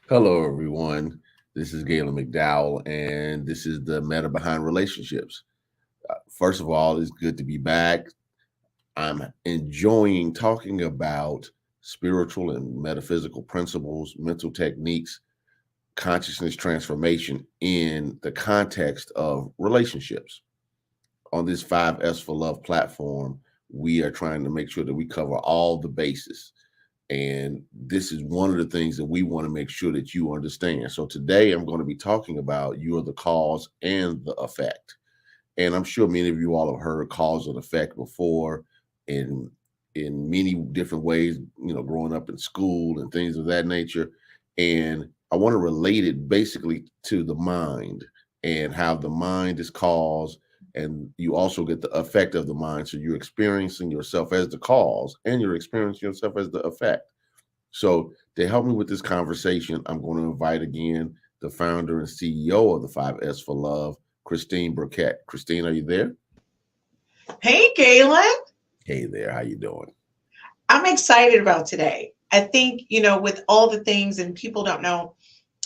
Hello, everyone. This is Gaylon McDowell, and this is the Meta Behind Relationships. First of all, it's good to be back. I'm enjoying talking about spiritual and metaphysical principles, mental techniques, consciousness transformation in the context of relationships. On this 5S for Love platform, we are trying to make sure that we cover all the bases. And this is one of the things that we want to make sure that you understand. So today I'm going to be talking about you are the cause and the effect. And I'm sure many of you all have heard cause and effect before in many different ways, growing up in school and things of that nature. And I want to relate it basically to the mind and how the mind is cause, and you also get the effect of the mind. So you're experiencing yourself as the cause and you're experiencing yourself as the effect. So to help me with this conversation, I'm going to invite again the founder and CEO of the 5S for Love, Christine Burkett. Christine, are you there? Hey, Gaylon. Hey there. How you doing? I'm excited about today. I think, with all the things, and people don't know,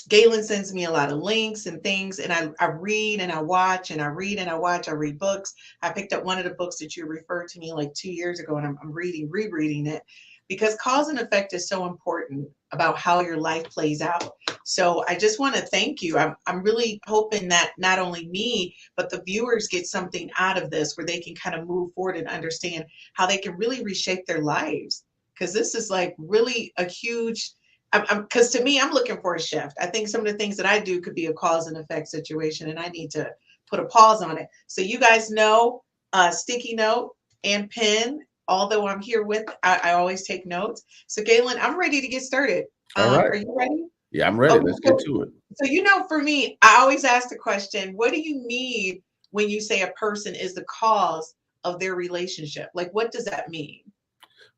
Gaylon sends me a lot of links and things, and I read and I watch and I read and I watch. I read books. I picked up one of the books that you referred to me like 2 years ago, and I'm rereading it because cause and effect is so important about how your life plays out. So I just want to thank you. I'm really hoping that not only me, but the viewers get something out of this where they can kind of move forward and understand how they can really reshape their lives. Because this is like really a huge, because to me, I'm looking for a shift. I think some of the things that I do could be a cause and effect situation, and I need to put a pause on it. So you guys know, sticky note and pen. Although I'm here with, I always take notes. So Gaylon, I'm ready to get started. All right. Are you ready? Yeah, I'm ready. Okay, Let's get to it. So for me, I always ask the question, what do you mean when you say a person is the cause of their relationship? Like, what does that mean?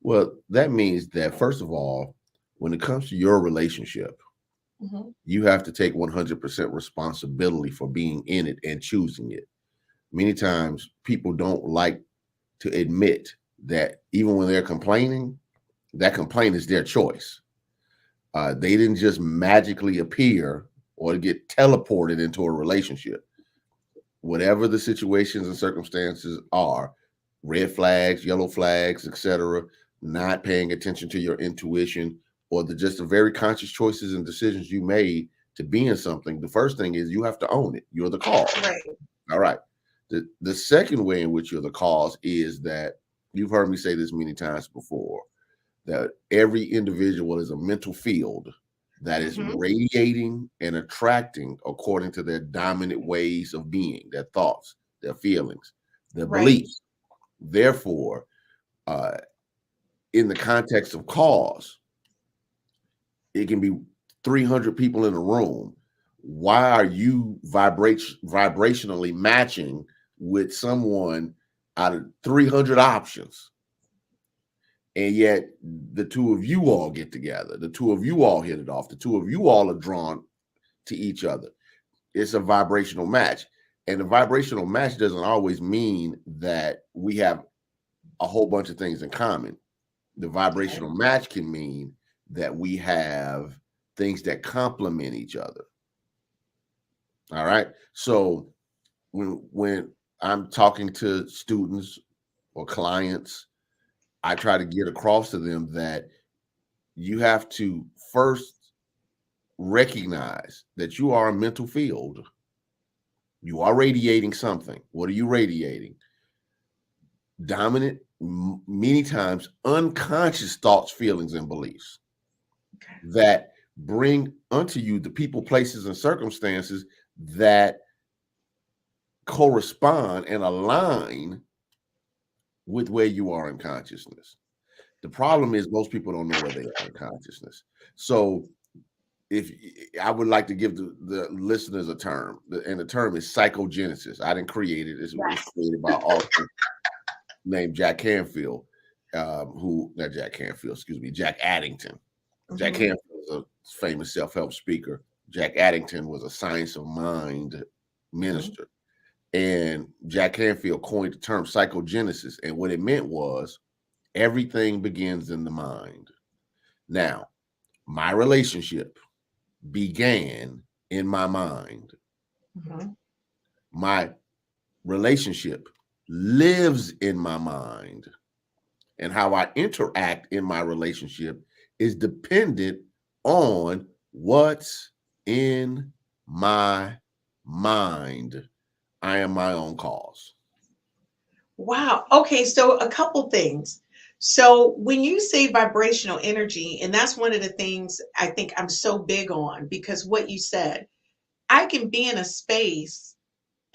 Well, that means that, first of all, when it comes to your relationship, you have to take 100% responsibility for being in it and choosing it. Many times people don't like to admit that even when they're complaining, that complaint is their choice. They didn't just magically appear or get teleported into a relationship. Whatever the situations and circumstances are, red flags, yellow flags, etc., not paying attention to your intuition or just the very conscious choices and decisions you made to be in something, the first thing is you have to own it. You're the cause. Right. All right. The second way in which you're the cause is that you've heard me say this many times before, that every individual is a mental field that is radiating and attracting according to their dominant ways of being, their thoughts, their feelings, their beliefs. Therefore, in the context of cause, it can be 300 people in a room. Why are you vibrationally matching with someone out of 300 options? And yet the two of you all get together. The two of you all hit it off. The two of you all are drawn to each other. It's a vibrational match. And the vibrational match doesn't always mean that we have a whole bunch of things in common. The vibrational match can mean that we have things that complement each other. All right. So when I'm talking to students or clients, I try to get across to them that you have to first recognize that you are a mental field. You are radiating something. What are you radiating? Dominant, many times unconscious thoughts, feelings, and beliefs Okay. that bring unto you the people, places, and circumstances that correspond and align with where you are in consciousness. The problem is most people don't know where they are in consciousness. So if I would like to give the listeners a term, and the term is psychogenesis. I didn't create it. It's created by an author named Jack Canfield, not Jack Canfield, excuse me, Jack Addington. Jack Canfield was a famous self-help speaker. Jack Addington was a science of mind minister. And Jack Canfield coined the term psychogenesis. And what it meant was everything begins in the mind. Now, my relationship began in my mind. My relationship lives in my mind. And how I interact in my relationship is dependent on what's in my mind. I am my own cause. Wow. Okay. So a couple things. So when you say vibrational energy, and that's one of the things I think I'm so big on, because what you said, I can be in a space,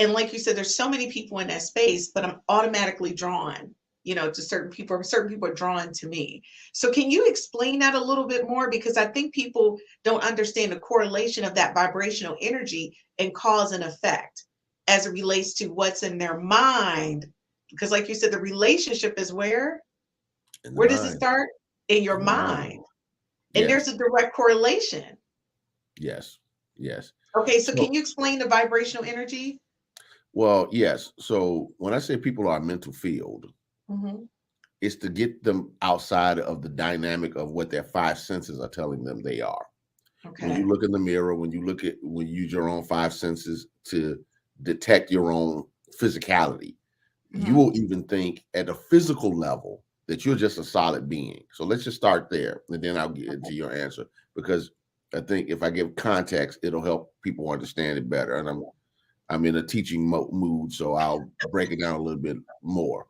and like you said, there's so many people in that space, but I'm automatically drawn, to certain people, or certain people are drawn to me. So can you explain that a little bit more? Because I think people don't understand the correlation of that vibrational energy and cause and effect as it relates to what's in their mind. Because like you said, the relationship is where? In the Where does it mind. start? In your In the mind. mind. And there's Yes. a direct correlation. Yes. Yes. Okay, so So, can you explain the vibrational energy? well, yes. So when I say people are a mental field, it's to get them outside of the dynamic of what their five senses are telling them they are. When you Okay. look in the mirror, when you use your own five senses to detect your own physicality, you will even think at a physical level that you're just a solid being. So let's just start there, and then I'll get into your answer, because I think if I give context, it'll help people understand it better. And I'm in a teaching mood, so I'll break it down a little bit more.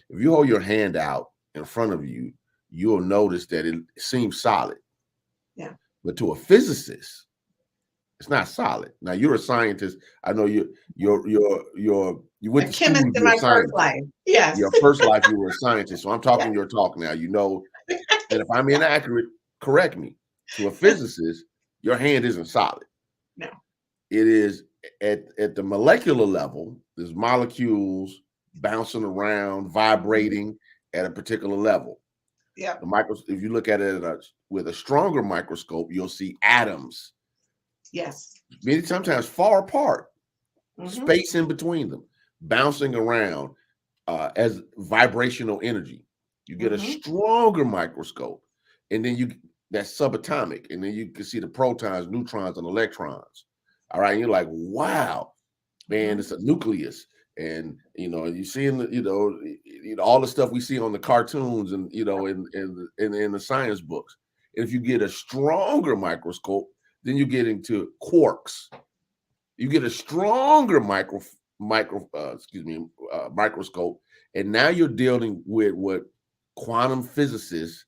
If you hold your hand out in front of you, you'll notice that it seems solid. Yeah. But to a physicist, it's not solid. Now you're a scientist. I know you went A to school chemist to in be a my first scientist. life. Yes. Your first life, you were a scientist. So I'm talking Yes. your talk now. And if I'm inaccurate, correct me. To a physicist, your hand isn't solid. No. It is at the molecular level, there's molecules bouncing around, vibrating at a particular level. Yeah. If you look at it with a stronger microscope, you'll see atoms, Yes. many sometimes far apart, space in between them, bouncing around as vibrational energy. You get a stronger microscope, and then that's subatomic, and then you can see the protons, neutrons, and electrons. All right, and you're like, wow, man, it's a nucleus. And you see all the stuff we see on the cartoons and in the science books. And if you get a stronger microscope, then you get into quarks. You get a stronger microscope, and now you're dealing with what quantum physicists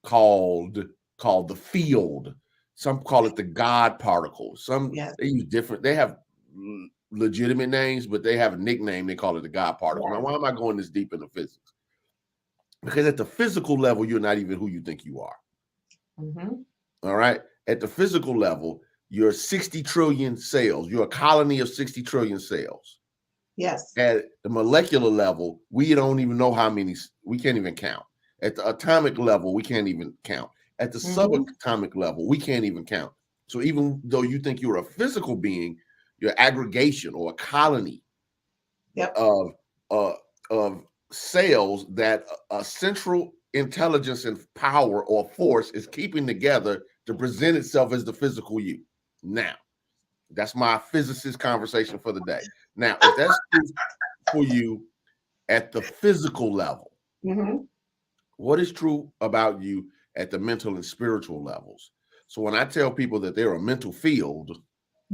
called the field. Some call it the God particle. Some Yes. they use different. They have legitimate names, but they have a nickname. They call it the God particle. Now, why am I going this deep into physics? Because at the physical level, you're not even who you think you are. All right. At the physical level, you're 60 trillion cells. You're a colony of 60 trillion cells. Yes. At the molecular level, we don't even know how many. We can't even count. At the atomic level, we can't even count. At the subatomic level, we can't even count. So even though you think you're a physical being, your aggregation or a colony of cells that a central intelligence and power or force is keeping together to present itself as the physical you. Now, that's my physicist conversation for the day. Now, if that's true for you at the physical level, What is true about you at the mental and spiritual levels? So when I tell people that they're a mental field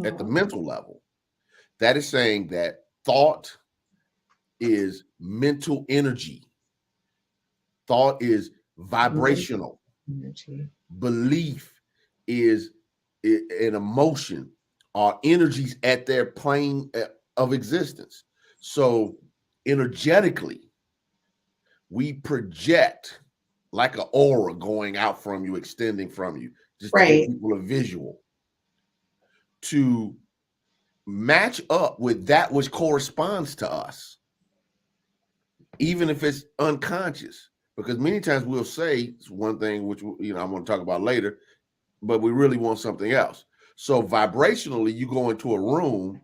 at the Mhm. mental level, that is saying that thought is mental energy. Thought is Mental vibrational. energy. Belief is an emotion or energies at their plane of existence. So energetically, we project like an aura going out from you, extending from you, just to give Right. people a visual to match up with that which corresponds to us, even if it's unconscious. Because many times we'll say it's one thing, which I'm going to talk about later, but we really want something else. So vibrationally, you go into a room,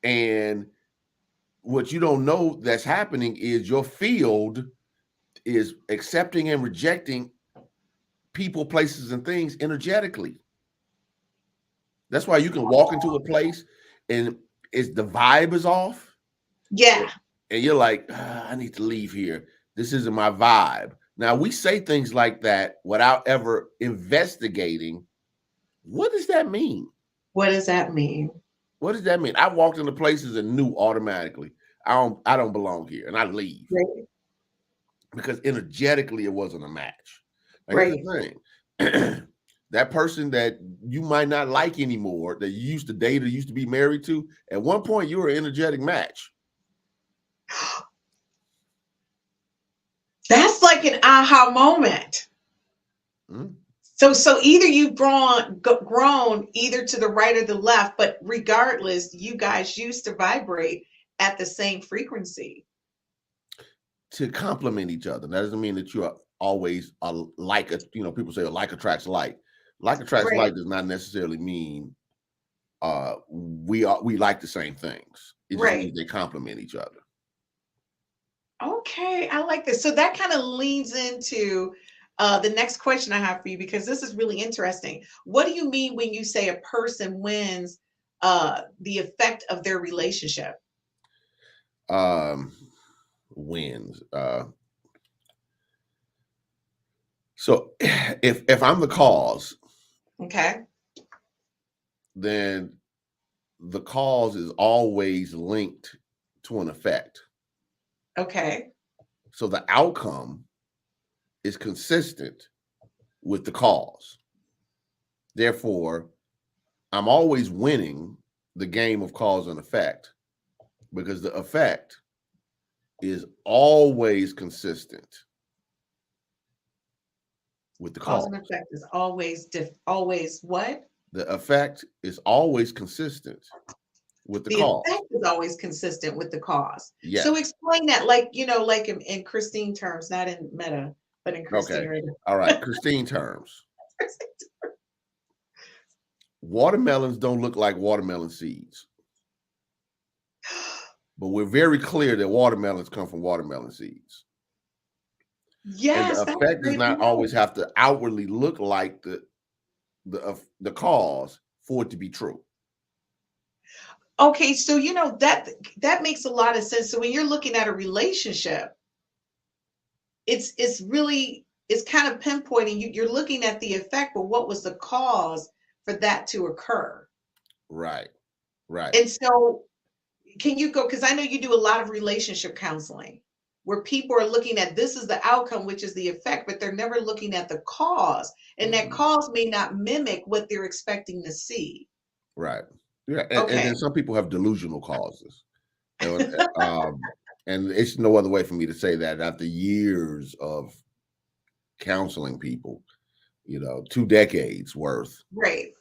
and what you don't know that's happening is your field is accepting and rejecting people, places, and things energetically. That's why you can walk into a place and the vibe is off, Yeah. and you're like, I need to leave here. This isn't my vibe. Now we say things like that without ever investigating. What does that mean? What does that mean? What does that mean? I walked into places and knew automatically I don't belong here, and I leave Right. because energetically it wasn't a match. Now here's Right. the thing. That person that you might not like anymore, that you used to date or used to be married to, at one point you were an energetic match. That's like an aha moment. Hmm? So either you've grown either to the right or the left, but regardless, you guys used to vibrate at the same frequency. To complement each other. That doesn't mean that you are always like a, people say like attracts like. Like attracts Right. like does not necessarily mean we like the same things. It just Right. means they complement each other. Okay, I like this. So that kind of leads into the next question I have for you because this is really interesting. What do you mean when you say a person wins the effect of their relationship? Um Wins. So if I'm the cause, Okay. then the cause is always linked to an effect. Okay. So the outcome is consistent with the cause. Therefore, I'm always winning the game of cause and effect because the effect is always consistent with the Cause and cause. effect is always what? The effect is always consistent with the The cause. effect is always consistent with the cause. So Yes. explain that, like, like in Christine terms, not in meta, but in Okay. Christine right All right. Christine terms. Watermelons don't look like watermelon seeds, but we're very clear that watermelons come from watermelon seeds. And the Yes, that's a effect does great not always point. have to outwardly look like the cause for it to be true. Okay, so that makes a lot of sense. So when you're looking at a relationship, it's kind of pinpointing you're looking at the effect, but what was the cause for that to occur? Right. Right. And so can you go, because I know you do a lot of relationship counseling where people are looking at this is the outcome, which is the effect, but they're never looking at the cause. And that Mhm. cause may not mimic what they're expecting to see. Right. Yeah. And Okay. then some people have delusional causes. And, and it's no other way for me to say that after years of counseling people, 2 decades worth, Great.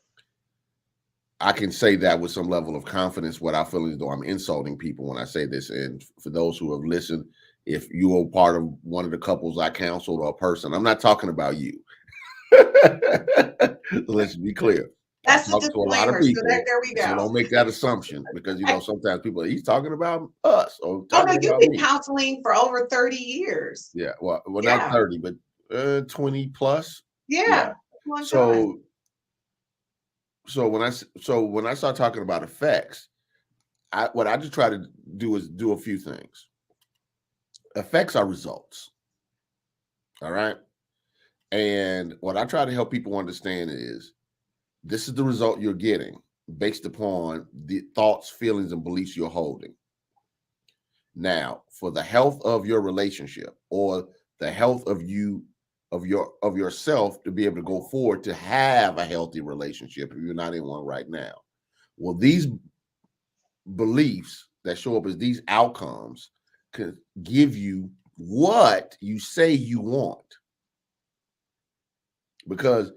I can say that with some level of confidence without feeling as though I'm insulting people when I say this. And for those who have listened, if you are part of one of the couples I counseled or a person, I'm not talking about you. Let's be clear. I've That's the talked to a lot of disclaimer. So people, there we so go. don't make that assumption because sometimes people he's talking about us or Oh no, talking you've about been me. counseling for over 30 years. Yeah, well, not Yeah. 30, but 20 plus. Yeah. Yeah. Long time. So when I start talking about effects, what I just try to do is do a few things. Effects are results. All right. And what I try to help people understand is this is the result you're getting based upon the thoughts, feelings, and beliefs you're holding. Now, for the health of your relationship or the health of you, of yourself to be able to go forward to have a healthy relationship if you're not in one right now. Well, these beliefs that show up as these outcomes can give you what you say you want. Because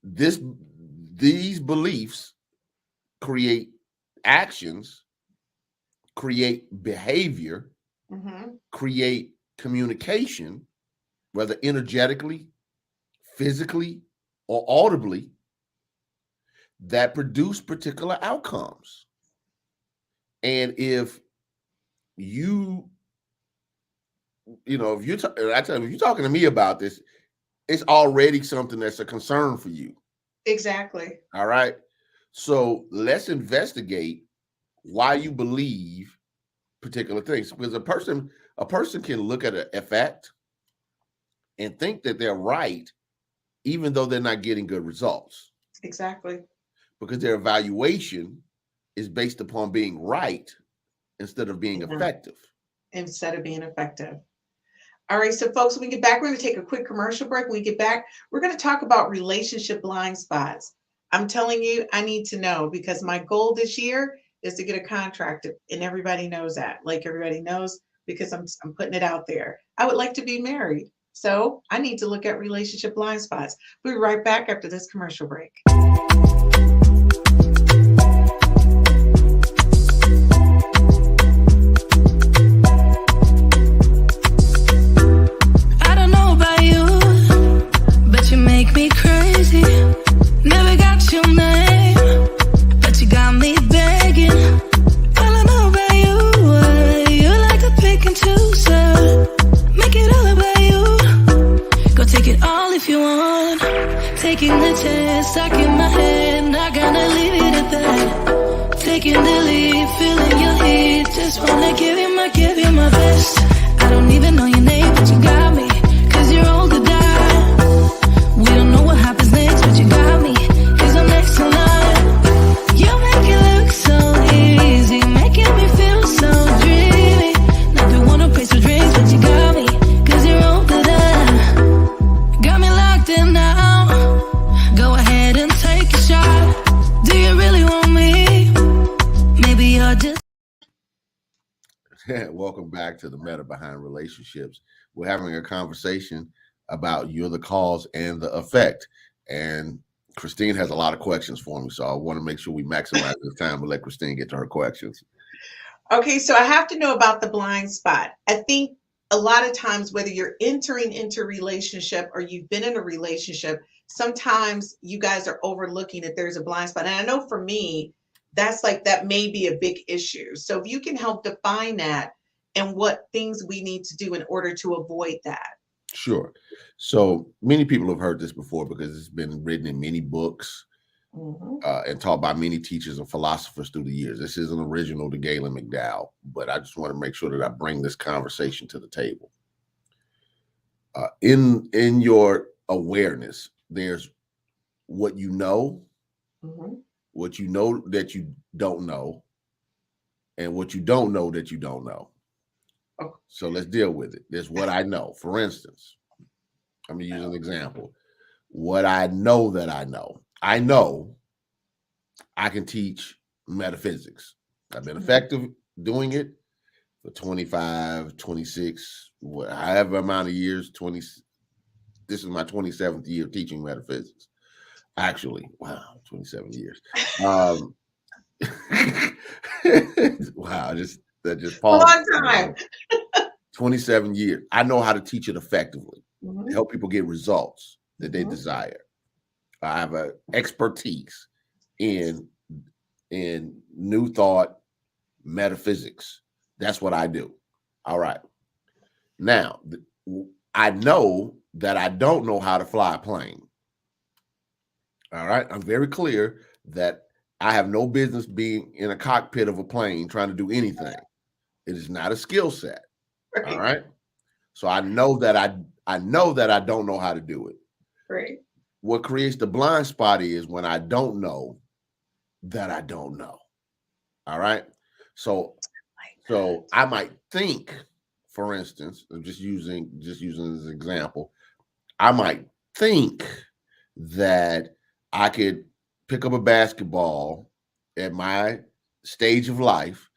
this these beliefs create actions, create behavior, create communication, whether energetically, physically, or audibly, that produce particular outcomes. And if you, if you're, I tell you, if you're talking to me about this, it's already something that's a concern for you. Exactly. All right. So let's investigate why you believe particular things. Because a person can look at an effect and think that they're right, even though they're not getting good results. Exactly. Because their evaluation is based upon being right instead of being effective. Instead of being effective. All right, so folks, when we get back, we're going to take a quick commercial break. When we get back, we're going to talk about relationship blind spots. I'm telling you, I need to know because my goal this year is to get a contract, and everybody knows that. Like everybody knows, because I'm putting it out there. I would like to be married, so I need to look at relationship blind spots. We'll be right back after this commercial break. Make me crazy. Never got your name, but you got me begging. All I know about you like to pick and choose. Make it all about you. Go take it all if you want. Taking the chance, stuck in my head, not gonna leave it at that. Taking the lead, feeling your heat. Just wanna give you my best. I don't even know your name, but you got me. 'Cause you're all the die. We don't know what happens next, but you got me, 'cause I'm next in line. You make it look so easy, making me feel so dreamy. Not the one who pays for drinks, but you got me, 'cause you're all that I. Got me locked in now. Go ahead and take a shot. Do you really want me? Maybe you're just... Welcome back to the Meta Behind Relationships. We're having a conversation about you're the cause and the effect. And Christine has a lot of questions for me, so I want to make sure we maximize this time and let Christine get to her questions. Okay, so I have to know about the blind spot. I think a lot of times, whether you're entering into a relationship or you've been in a relationship, sometimes you guys are overlooking that there's a blind spot. And I know for me, that may be a big issue. So if you can help define that and what things we need to do in order to avoid that. Sure. So many people have heard this before because it's been written in many books and taught by many teachers and philosophers through the years. This isn't original to Gaylon McDowell, but I just want to make sure that I bring this conversation to the table. In your awareness, there's what you know, what you know that you don't know, and what you don't know that you don't know. So let's deal with it. There's what I know. For instance, I'm going to use an example. What I know that I know. I know I can teach metaphysics. I've been effective doing it for 25, 26, however amount of years, 20. This is my 27th year teaching metaphysics. Actually, wow, 27 years. Wow, that just paused. A long time. 27 years. I know how to teach it effectively, help people get results that they desire. I have an expertise in new thought, metaphysics. That's what I do. All right. Now, I know that I don't know how to fly a plane. All right. I'm very clear that I have no business being in a cockpit of a plane trying to do anything. It is not a skill set. All right. So I know that I know that I don't know how to do it. Right. What creates the blind spot is when I don't know that I don't know. All right. So I might think, for instance, I'm just using as an example, I might think that I could pick up a basketball at my stage of life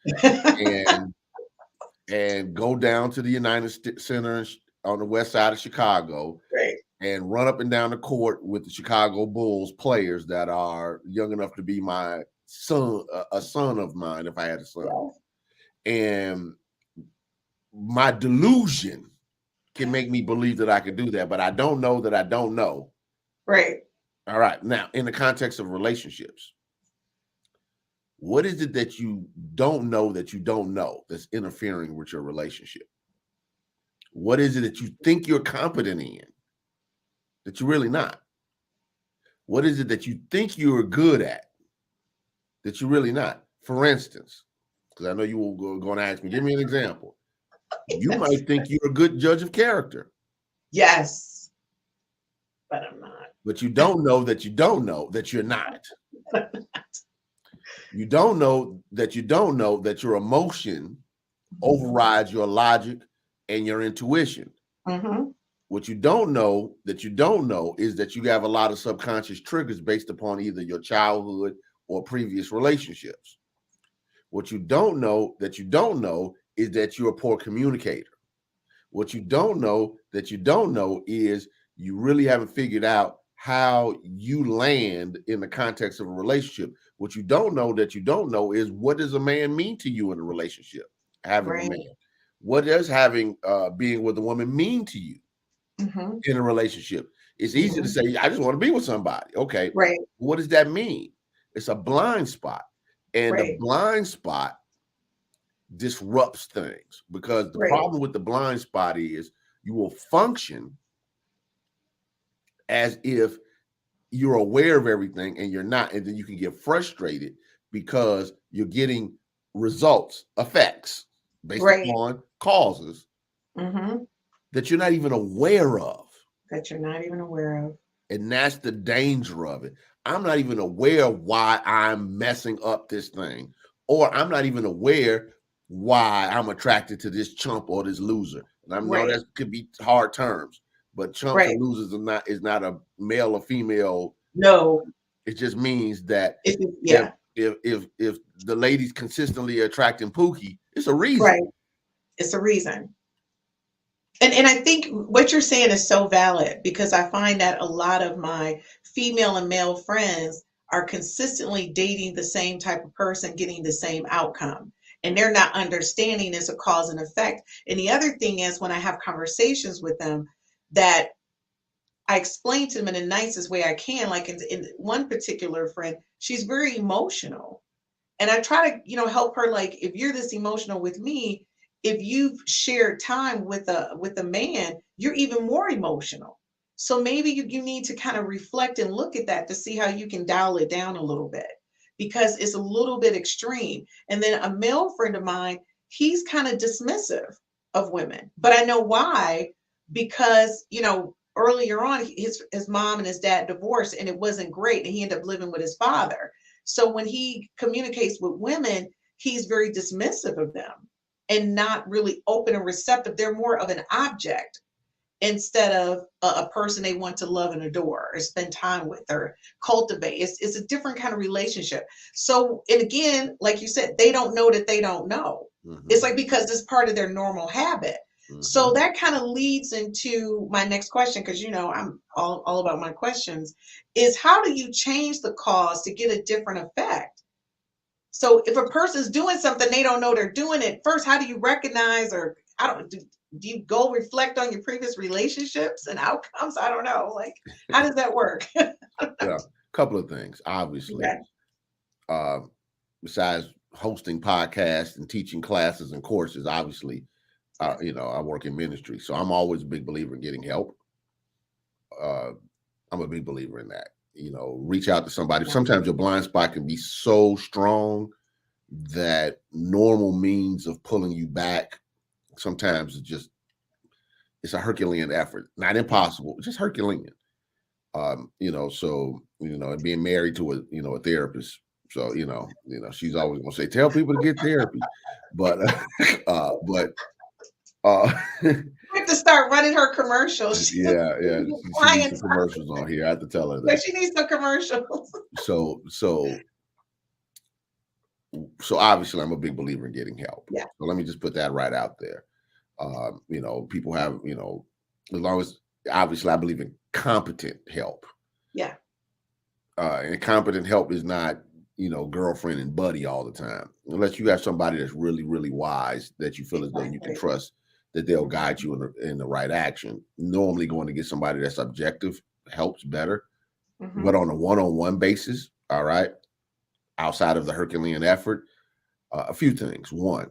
and go down to the United Center on the west side of Chicago, Right. and run up and down the court with the Chicago Bulls players that are young enough to be my son, a son of mine, if I had a son. Yeah. And my delusion can make me believe that I can do that, but I don't know that I don't know. Right. All right. Now, in the context of relationships, what is it that you don't know that's interfering with your relationship? What is it that you think you're competent in that you're really not? What is it that you think you're good at that you're really not? For instance, because I know you will going to ask me, give me an example. You might think you're a good judge of character. Yes. But I'm not. But you don't know that you don't know that you're not. You don't know that your emotion overrides your logic and your intuition. Mm-hmm. What you don't know is that you have a lot of subconscious triggers based upon either your childhood or previous relationships. What you don't know is that you're a poor communicator. What you don't know is you really haven't figured out how you land in the context of a relationship. What you don't know is, what does a man mean to you in a relationship? Having a man. What does being with a woman mean to you in a relationship? It's easy to say, I just want to be with somebody. Okay. Right. What does that mean? It's a blind spot. And the blind spot disrupts things, because the problem with the blind spot is you will function as if you're aware of everything and you're not. And then you can get frustrated because you're getting effects based upon causes that you're not even aware of. And that's the danger of it. I'm not even aware of why I'm messing up this thing, or I'm not even aware why I'm attracted to this chump or this loser. And I know that could be hard terms, but chumps and losers is not a male or female. No, it just means that if the lady's consistently attracting Pookie, it's a reason. Right. It's a reason. And I think what you're saying is so valid, because I find that a lot of my female and male friends are consistently dating the same type of person, getting the same outcome. And they're not understanding it's a cause and effect. And the other thing is, when I have conversations with them, that I explain to them in the nicest way I can. Like in one particular friend, she's very emotional. And I try to, help her, like, if you're this emotional with me, if you've shared time with a man, you're even more emotional. So maybe you need to kind of reflect and look at that to see how you can dial it down a little bit, because it's a little bit extreme. And then a male friend of mine, he's kind of dismissive of women, but I know why, because, earlier on, his mom and his dad divorced, and it wasn't great. And he ended up living with his father. So when he communicates with women, he's very dismissive of them and not really open and receptive. They're more of an object instead of a person they want to love and adore or spend time with or cultivate. It's a different kind of relationship. So, and again, like you said, they don't know that they don't know. It's like, because it's part of their normal habit. So that kind of leads into my next question, because, I'm all about my questions, is how do you change the cause to get a different effect? So if a person's doing something, they don't know they're doing it. First, how do you recognize, or do you go reflect on your previous relationships and outcomes? I don't know. Like, how does that work? Yeah, a couple of things, obviously. Besides hosting podcasts and teaching classes and courses, obviously, I work in ministry, so I'm always a big believer in getting help. I'm a big believer in that. Reach out to somebody. Sometimes your blind spot can be so strong that normal means of pulling you back, sometimes it's it's a Herculean effort, not impossible, just Herculean. So and being married to a therapist, so she's always gonna say, tell people to get therapy, but uh I have to start running her commercials. yeah, she needs some commercials on here. I have to tell her Yeah, that. she needs some commercials. So obviously I'm a big believer in getting help. Yeah. So let me just put that right out there. People have, as long as obviously I believe in competent help. Yeah. And competent help is not, girlfriend and buddy all the time. Unless you have somebody that's really, really wise that you feel as though you can trust that they'll guide you in the right action. Normally going to get somebody that's objective helps better. Mm-hmm. But on a one-on-one basis, all right, outside of the Herculean effort, a few things. One,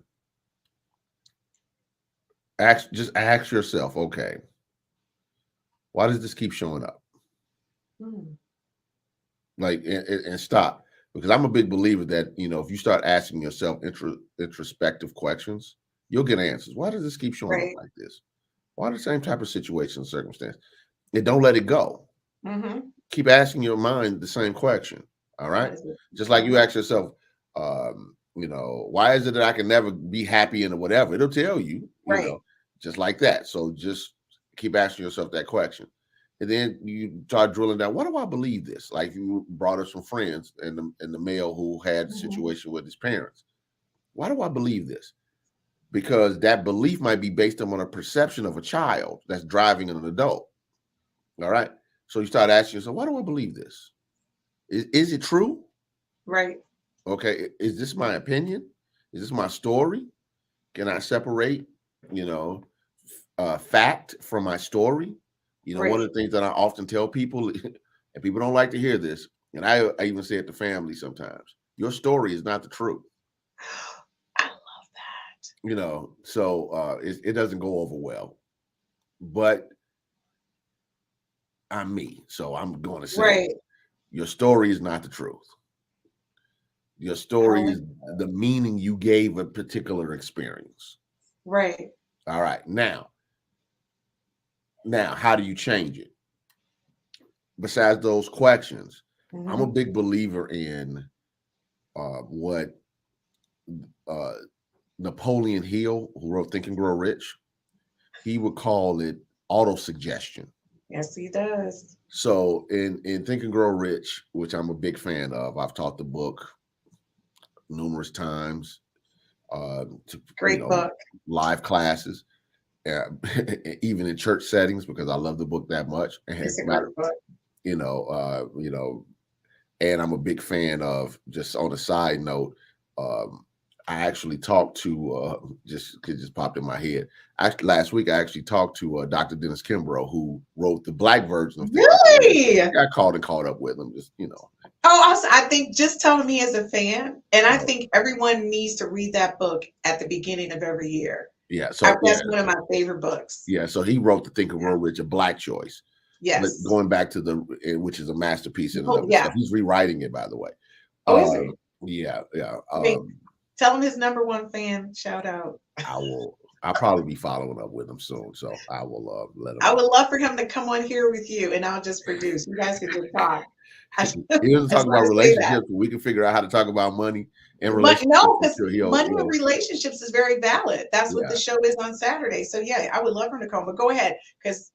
just ask yourself, okay, why does this keep showing up? Like, and stop, because I'm a big believer that, if you start asking yourself introspective questions, you'll get answers. Why does this keep showing up like this? Why the same type of situation and circumstance? And don't let it go. Mm-hmm. Keep asking your mind the same question. All right. Just like you ask yourself, why is it that I can never be happy in or whatever? It'll tell you, just like that. So just keep asking yourself that question. And then you start drilling down. Why do I believe this? Like you brought us some friends and the male who had the situation with his parents. Why do I believe this? Because that belief might be based on a perception of a child that's driving an adult. All right. So you start asking yourself, why do I believe this? Is it true? Right. Okay. Is this my opinion? Is this my story? Can I separate, fact from my story? One of the things that I often tell people, and people don't like to hear this, and I even say it to family sometimes, your story is not the truth. I love that. So it doesn't go over well. But I'm me. So I'm going to say your story is not the truth. Your story is the meaning you gave a particular experience. Right. All right. Now, how do you change it? Besides those questions, I'm a big believer in what Napoleon Hill, who wrote Think and Grow Rich, he would call it auto-suggestion. Yes, he does. So in Think and Grow Rich, which I'm a big fan of, I've taught the book numerous times. Great book. Live classes. Even in church settings, because I love the book that much. It's a great book. And I'm a big fan of, just on a side note, I actually talked to just popped in my head. Last week I actually talked to Dr. Dennis Kimbrough, who wrote the Black version of Really? I got caught up with him, Oh, also, I think just telling me as a fan, and I think everyone needs to read that book at the beginning of every year. Yeah, so that's one of my favorite books. Yeah, so he wrote the Think and Grow Rich, a Black choice. Yes. But going back to which is a masterpiece in and of itself. He's rewriting it, by the way. Oh, is he? Yeah. Tell him his #1 fan. Shout out. I'll probably be following up with him soon, so I will let him. I would love for him to come on here with you, and I'll just produce. You guys can just talk. He doesn't talk about relationships, but we can figure out how to talk about money and relationships. No, because money and relationships is very valid. That's what the show is on Saturday. So yeah, I would love for him to come. But go ahead, because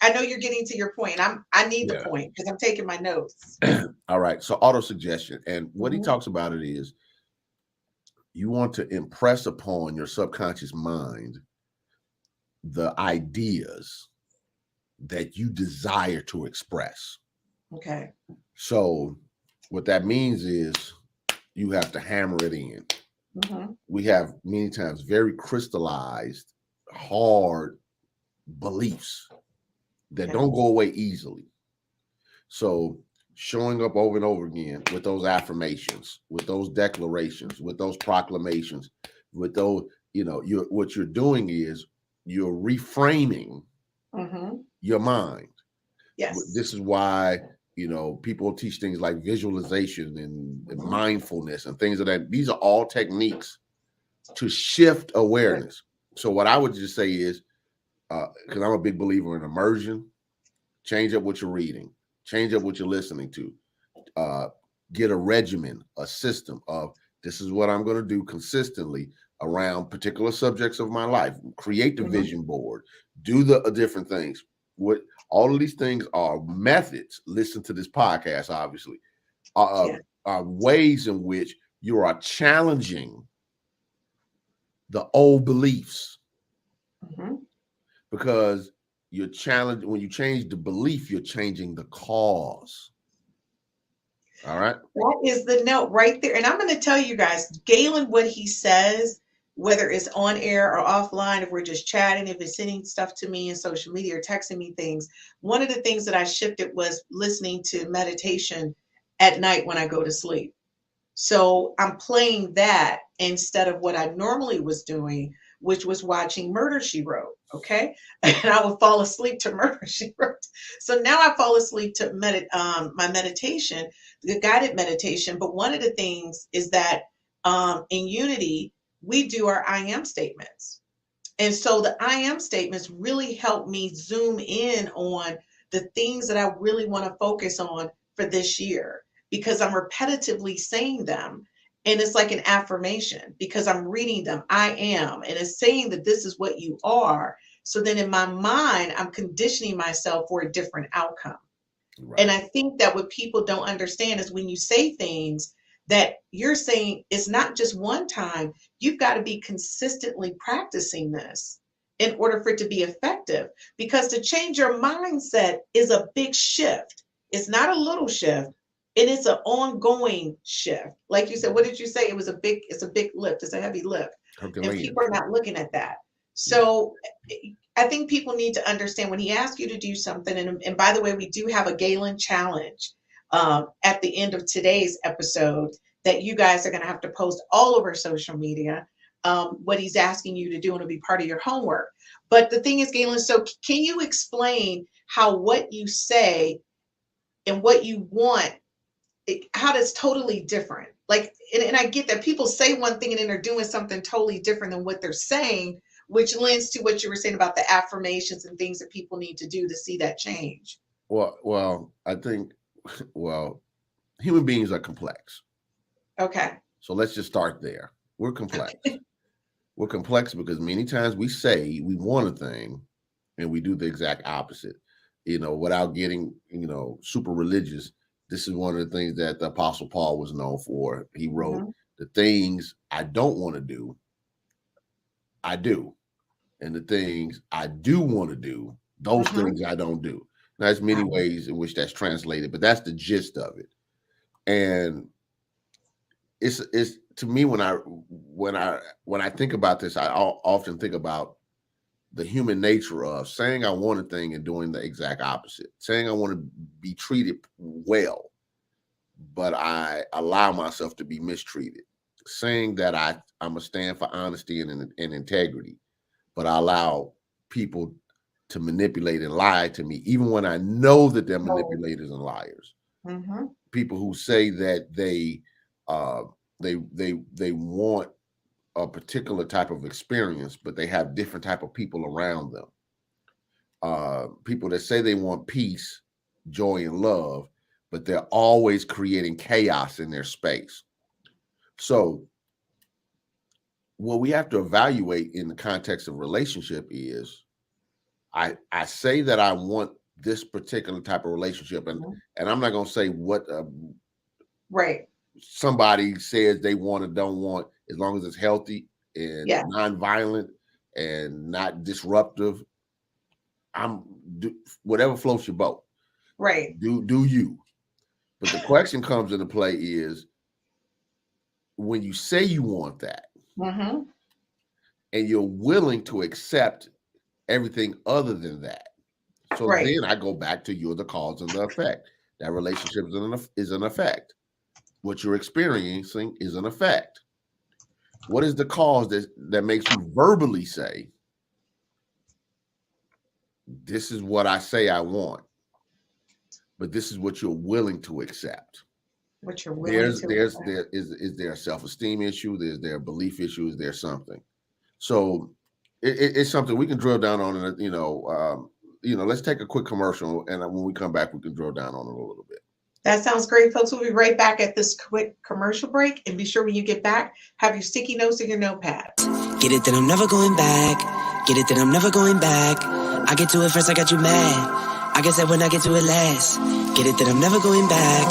I know you're getting to your point. I need the point because I'm taking my notes. All right. So auto-suggestion. And what he talks about it is you want to impress upon your subconscious mind the ideas that you desire to express. Okay. So what that means is you have to hammer it in. We have many times very crystallized, hard beliefs that don't go away easily. So showing up over and over again with those affirmations, with those declarations, with those proclamations, with those, what you're doing is you're reframing your mind. Yes. This is why, people teach things like visualization and mindfulness and things of that. These are all techniques to shift awareness. So what I would just say is because I'm a big believer in immersion. Change up what you're reading, change up what you're listening to, get a regimen, a system of this is what I'm going to do consistently around particular subjects of my life. Create the vision board, do the different things. What all of these things are methods. Listen to this podcast, obviously, are ways in which you are challenging the old beliefs. Because you're challenged when you change the belief, you're changing the cause. All right. That is the note right there. And I'm going to tell you guys, Gaylon, what he says, whether it's on air or offline, if we're just chatting, if it's sending stuff to me in social media or texting me things, one of the things that I shifted was listening to meditation at night when I go to sleep. So I'm playing that instead of what I normally was doing, which was watching Murder, She Wrote. Okay. And I would fall asleep to Murder, She Wrote. So now I fall asleep to my meditation, the guided meditation. But one of the things is that in Unity, we do our I am statements. And so the I am statements really help me zoom in on the things that I really want to focus on for this year, because I'm repetitively saying them. And it's like an affirmation because I'm reading them. I am. And it's saying that this is what you are. So then in my mind, I'm conditioning myself for a different outcome. Right. And I think that what people don't understand is when you say things that you're saying, it's not just one time. You've got to be consistently practicing this in order for it to be effective, because to change your mindset is a big shift. It's not a little shift. And it's an ongoing shift. Like you said, what did you say? It's a big lift. It's a heavy lift. And people are not looking at that. So I think people need to understand when he asks you to do something. And by the way, we do have a Gaylon challenge at the end of today's episode that you guys are going to have to post all over social media, what he's asking you to do, and it'll be part of your homework. But the thing is, Gaylon, so can you explain how what you say and what you want, how that's totally different? Like, and I get that people say one thing and then they're doing something totally different than what they're saying, which lends to what you were saying about the affirmations and things that people need to do to see that change. Well, I think, human beings are complex. Okay. So let's just start there. We're complex. Okay. We're complex because many times we say we want a thing and we do the exact opposite, without getting, super religious. This is one of the things that the Apostle Paul was known for. He wrote, the things I don't want to do, I do. And the things I do want to do, those things I don't do. Now, there's many ways in which that's translated, but that's the gist of it. And it's to me, when I think about this, I often think about the human nature of saying I want a thing and doing the exact opposite, saying I want to be treated well, but I allow myself to be mistreated, saying that I'm a stand for honesty and integrity, but I allow people to manipulate and lie to me, even when I know that they're manipulators and liars. People who say that they want a particular type of experience, but they have different type of people around them. People that say they want peace, joy, and love, but they're always creating chaos in their space. So what we have to evaluate in the context of relationship is, I say that I want this particular type of relationship, and I'm not going to say what somebody says they want or don't want, as long as it's healthy and nonviolent and not disruptive. Whatever floats your boat. Right. Do you? But the question comes into play is when you say you want that, and you're willing to accept everything other than that. So then I go back to you're the cause and the effect. That relationship is an effect. What you're experiencing is an effect. What is the cause that makes you verbally say, this is what I say I want, but this is what you're willing to accept? What you're willing to accept. Is there a self-esteem issue? Is there a belief issue? Is there something? So it's something we can drill down on. And let's take a quick commercial, and when we come back, we can drill down on it a little bit. That sounds great, folks. We'll be right back at this quick commercial break. And be sure when you get back, have your sticky notes and your notepad. Get it that I'm never going back. Get it that I'm never going back. I get to it first, I got you mad. I guess that when I get to it last. Get it that I'm never going back.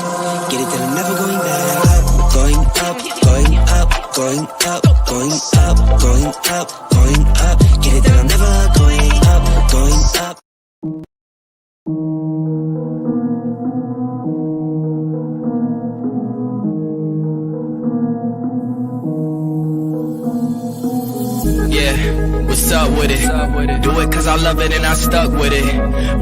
Get it that I'm never going back. Going up, going up, going up, going up, going up, going up. Get it that I'm never going up, going up. Yeah, what's up with it? Do it cause I love it and I stuck with it.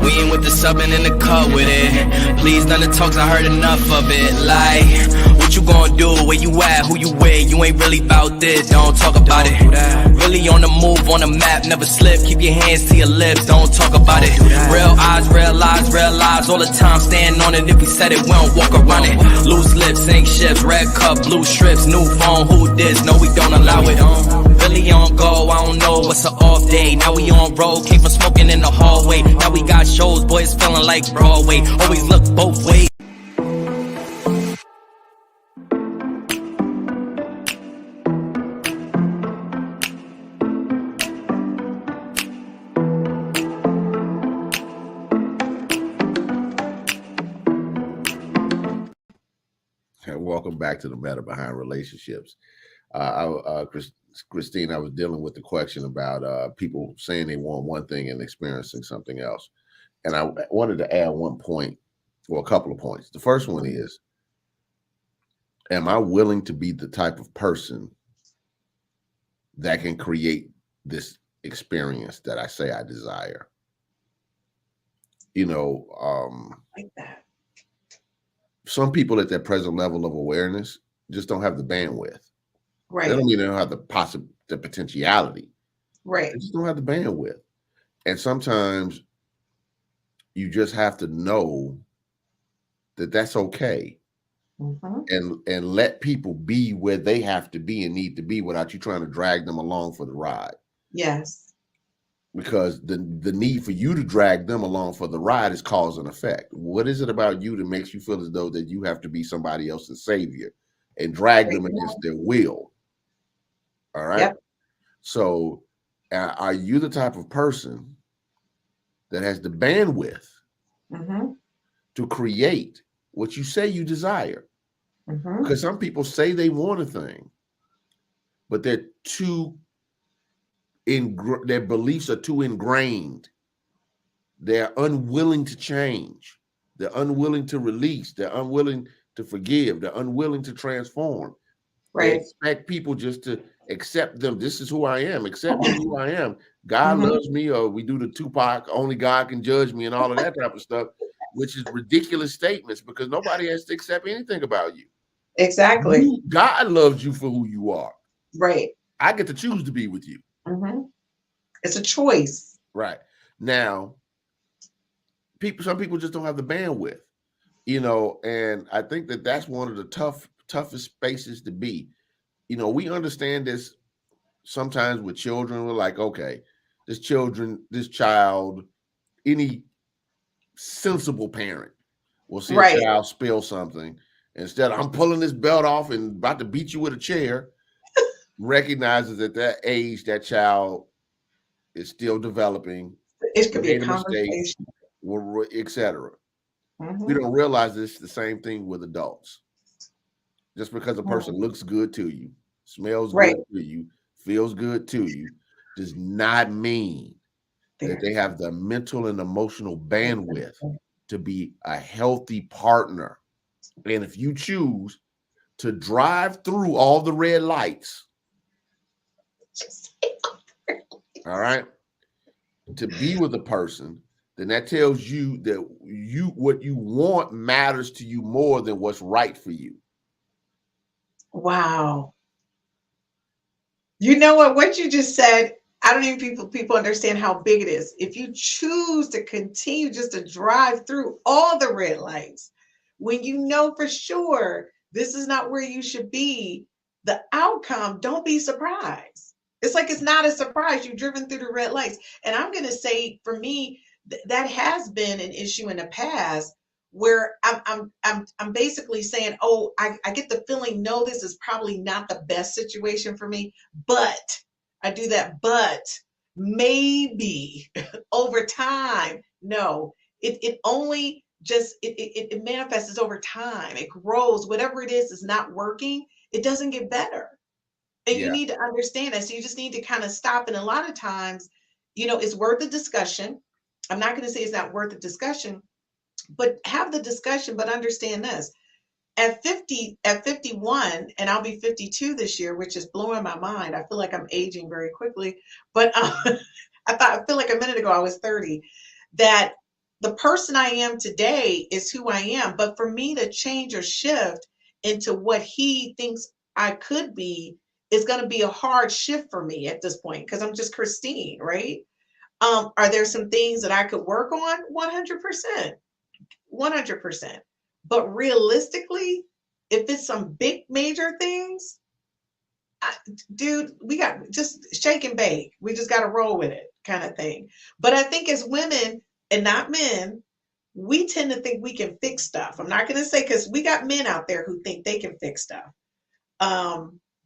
We ain't with the subbing in the cut with it. Please none of the talks, I heard enough of it. Like, what you gonna do? Where you at? Who you with? You ain't really about this, don't talk about it. Really on the move, on the map, never slip. Keep your hands to your lips, don't talk about it. Real eyes, realize all the time. Stand on it, if we said it, we don't walk around it. Loose lips, sink ships, red cup, blue strips, new phone, who this? No, we don't allow it. Really on go, I don't know what's an off day. Now we on road, came from smoking in the hallway. Now we got shows, boys feeling like Broadway. Always look both ways. Welcome back to the matter behind relationships. Christine, I was dealing with the question about people saying they want one thing and experiencing something else. And I wanted to add one point, or a couple of points. The first one is, am I willing to be the type of person that can create this experience that I say I desire? Like that. Some people at their present level of awareness just don't have the bandwidth. Right. They don't mean they don't have the potentiality. Right. They just don't have the bandwidth. And sometimes you just have to know that that's okay. Mm-hmm. And let people be where they have to be and need to be without you trying to drag them along for the ride. Yes. Because the need for you to drag them along for the ride is cause and effect. What is it about you that makes you feel as though that you have to be somebody else's savior and drag them against their will? All right. Yep. So are you the type of person that has the bandwidth to create what you say you desire? Because some people say they want a thing, but they're their beliefs are too ingrained. They're unwilling to change. They're unwilling to release. They're unwilling to forgive. They're unwilling to transform. Right. They expect people just to accept them. This is who I am. Accept me who I am. God loves me, or we do the Tupac, only God can judge me, and all of that type of stuff, which is ridiculous statements because nobody has to accept anything about you. Exactly. God loves you for who you are. Right. I get to choose to be with you. It's a choice. Right. Now, some people just don't have the bandwidth, and I think that that's one of the toughest spaces to be. We understand this sometimes with children. We're like, okay, this child, any sensible parent will see a child spill something. Instead, I'm pulling this belt off and about to beat you with a chair. Recognizes at that age that child is still developing. It could be a conversation, etc. We don't realize this is the same thing with adults. Just because a person looks good to you, smells good to you, feels good to you, does not mean that they have the mental and emotional bandwidth to be a healthy partner. And if you choose to drive through all the red lights, all right, to be with a person, then that tells you that what you want matters to you more than what's right for you. Wow. You know what you just said, I don't even people understand how big it is. If you choose to continue just to drive through all the red lights, when you know for sure this is not where you should be, the outcome, don't be surprised. It's like it's not a surprise. You've driven through the red lights. And I'm going to say, for me, that has been an issue in the past where I'm basically saying, oh, I get the feeling, no, this is probably not the best situation for me, but I do that, but maybe over time. No, it only just it manifests over time. It grows. Whatever it is not working. It doesn't get better. And you Yeah, need to understand that. So you just need to kind of stop. And a lot of times, it's worth the discussion. I'm not going to say it's not worth the discussion, but have the discussion, but understand this. At 50, at 51, and I'll be 52 this year, which is blowing my mind. I feel like I'm aging very quickly, but I feel like a minute ago I was 30. That the person I am today is who I am. But for me to change or shift into what he thinks I could be is going to be a hard shift for me at this point because I'm just Christine, right? Are there some things that I could work on? 100%. 100%. But realistically, if it's some big major things, dude, we got just shake and bake. We just got to roll with it kind of thing. But I think as women and not men, we tend to think we can fix stuff. I'm not going to say because we got men out there who think they can fix stuff.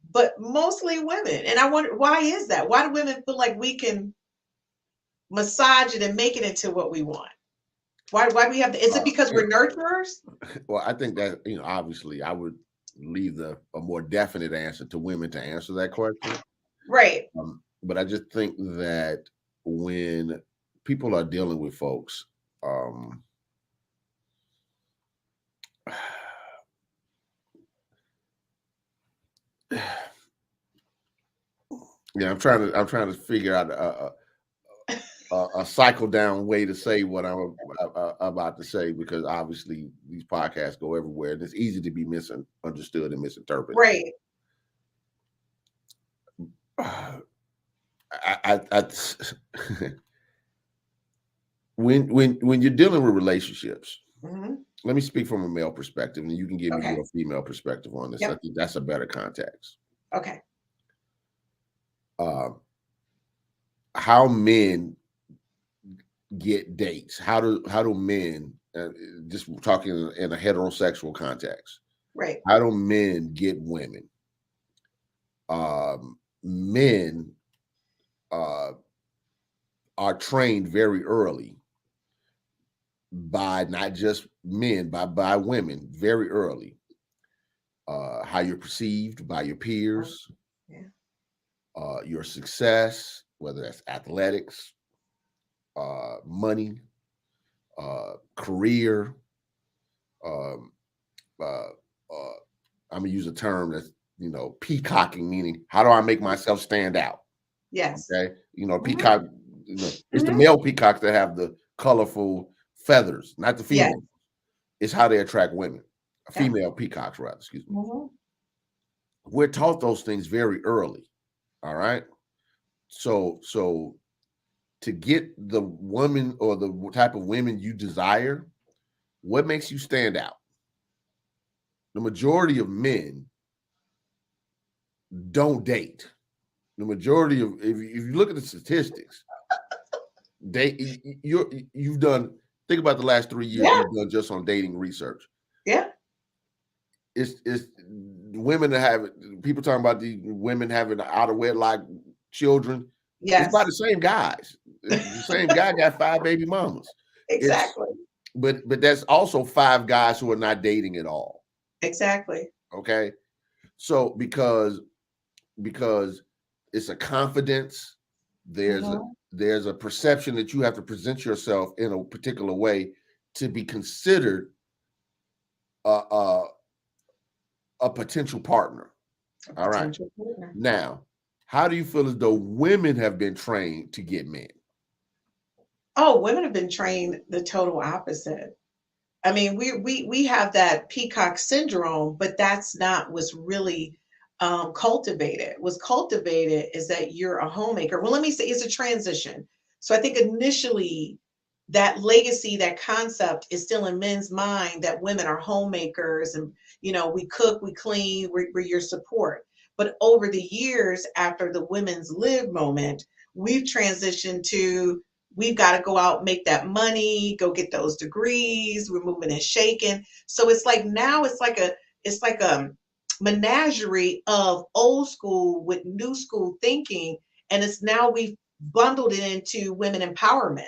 But mostly women. And I wonder, why is that? Why do women feel like we can massage it and make it into what we want? Why do we have is it because we're nurturers? well, I think that obviously, I would leave a more definite answer to women to answer that question. Right. But I just think that when people are dealing with folks, yeah, I'm trying to figure out a cycle down way to say what I'm about to say, because obviously these podcasts go everywhere and it's easy to be misunderstood and misinterpreted. Right. When you're dealing with relationships, Mm-hmm. let me speak from a male perspective, and you can give me Okay. your female perspective on this. Yep. I think that's a better context. Okay. How men get dates? How do men, just talking in a heterosexual context, Right. how do men get women? Men are trained very early by not just men, by women very early. How you're perceived by your peers, your success, whether that's athletics, money, career. I'm gonna use a term that's peacocking, meaning how do I make myself stand out? Yes. Okay, peacock. It's the male peacocks that have the colorful feathers, not the female. Yes. It's how they attract women. Yeah. Female peacocks, rather. Excuse me. Mm-hmm. We're taught those things very early. All right. So to get the woman or the type of women you desire, what makes you stand out? The majority of men don't date. The majority of, if you look at the statistics, you've done, think about the last 3 years you've done just on dating research. Yeah. It's women that have, people talking about the women having out of wedlock children. Yes. It's by the same guys. The same guy got 5 baby mamas. Exactly. But that's also 5 guys who are not dating at all. Exactly. Okay. So because it's a confidence, there's a perception that you have to present yourself in a particular way to be considered a potential partner. All right. Partner. Now, how do you feel as though women have been trained to get men? Oh, women have been trained the total opposite. I mean, we have that peacock syndrome, but that's not what's really cultivated. What's cultivated is that you're a homemaker. Well, let me say it's a transition. So I think initially that legacy, that concept is still in men's mind that women are homemakers and, we cook, we clean, we're your support. But over the years, after the women's live moment, we've transitioned to we've got to go out, make that money, go get those degrees. We're moving and shaking. So it's like now it's like a menagerie of old school with new school thinking, and it's now we've bundled it into women empowerment,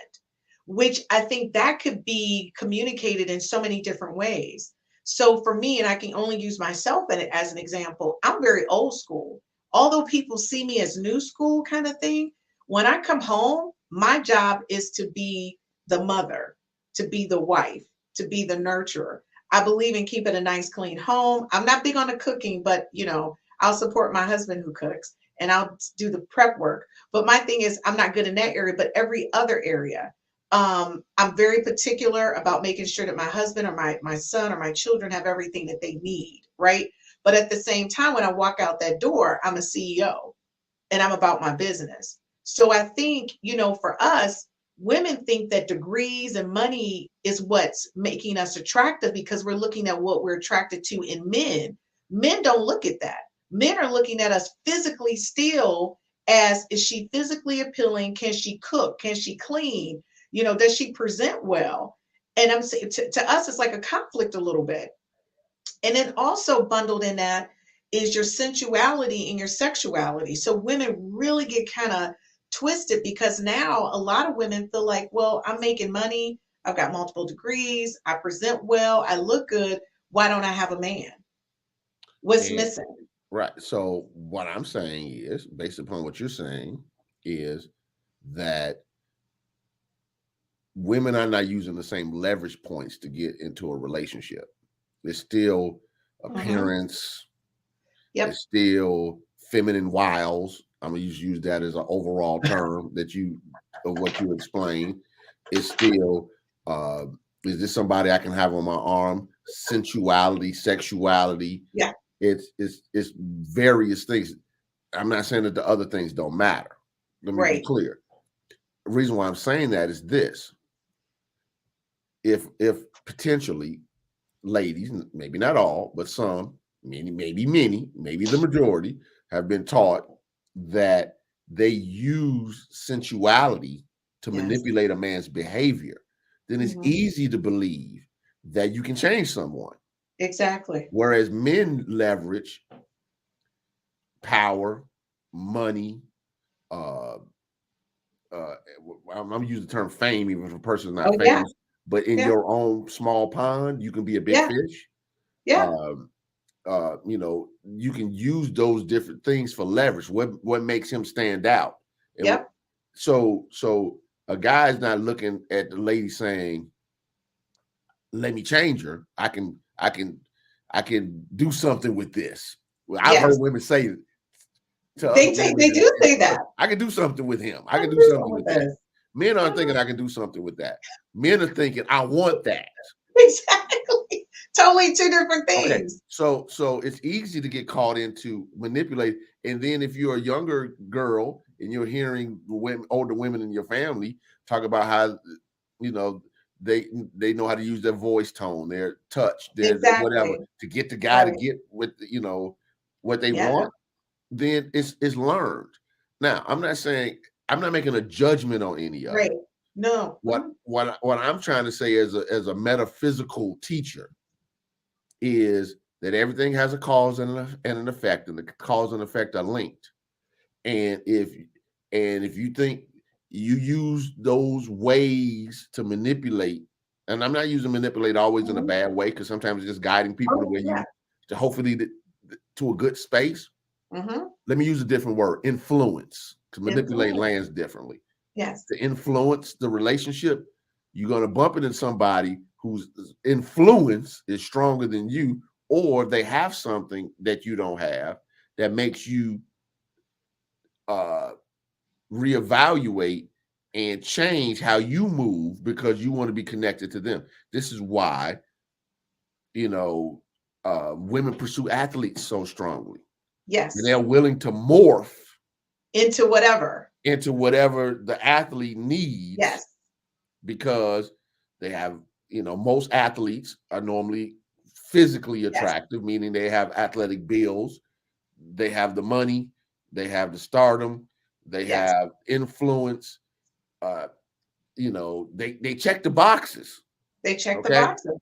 which I think that could be communicated in so many different ways. So for me, and I can only use myself as an example, I'm very old school. Although people see me as new school kind of thing, when I come home, my job is to be the mother, to be the wife, to be the nurturer. I believe in keeping a nice, clean home. I'm not big on the cooking, but I'll support my husband who cooks and I'll do the prep work. But my thing is, I'm not good in that area, but every other area. I'm very particular about making sure that my husband or my son or my children have everything that they need, right? But at the same time, when I walk out that door, I'm a CEO and I'm about my business. So I think, for us, women think that degrees and money is what's making us attractive because we're looking at what we're attracted to in men. Men don't look at that. Men are looking at us physically still as, is she physically appealing? Can she cook? Can she clean? Does she present well? And I'm saying to us, it's like a conflict a little bit. And then also bundled in that is your sensuality and your sexuality. So women really get kind of twisted because now a lot of women feel like, well, I'm making money. I've got multiple degrees. I present well. I look good. Why don't I have a man? What's missing? Right. So what I'm saying is, based upon what you're saying, is that women are not using the same leverage points to get into a relationship. It's still appearance. Yep. It's still feminine wiles. I'm gonna use that as an overall term of what you explained. It's still is this somebody I can have on my arm? Sensuality, sexuality. Yeah. It's various things. I'm not saying that the other things don't matter. Let me be clear. The reason why I'm saying that is this. If potentially ladies, maybe not all, but some, many, maybe the majority have been taught that they use sensuality to manipulate a man's behavior, then it's easy to believe that you can change someone. Exactly. Whereas men leverage power, money, I'm using the term fame, even if a person's not famous. Yeah. But in your own small pond, you can be a big fish. Yeah. You can use those different things for leverage. What makes him stand out? Yep. So a guy's not looking at the lady saying, "Let me change her. I can do something with this." Well, I've heard women say they do say that. I can do something with him. I can do something with that. Men aren't thinking I can do something with that. Men are thinking I want that. Exactly. Totally two different things. Okay. So it's easy to get caught into manipulate. And then if you're a younger girl and you're hearing older women in your family talk about how they know how to use their voice tone, their touch, their whatever to get the guy to get with what they want, then it's learned. Now, I'm not making a judgment on any of it. No. What I'm trying to say as a metaphysical teacher is that everything has a cause and an effect, and the cause and effect are linked. And if you think you use those ways to manipulate, and I'm not using manipulate always in a bad way, because sometimes it's just guiding people to hopefully to a good space. Let me use a different word: influence. To manipulate lands differently. Yes. To influence the relationship, you're going to bump into somebody whose influence is stronger than you, or they have something that you don't have that makes you reevaluate and change how you move because you want to be connected to them. This is why, women pursue athletes so strongly. Yes. And they're willing to morph into whatever the athlete needs. Yes. Because they have, most athletes are normally physically attractive, meaning they have athletic builds. they have the money, they have the stardom, they Yes. have influence. They check the boxes. They check the Okay. boxes.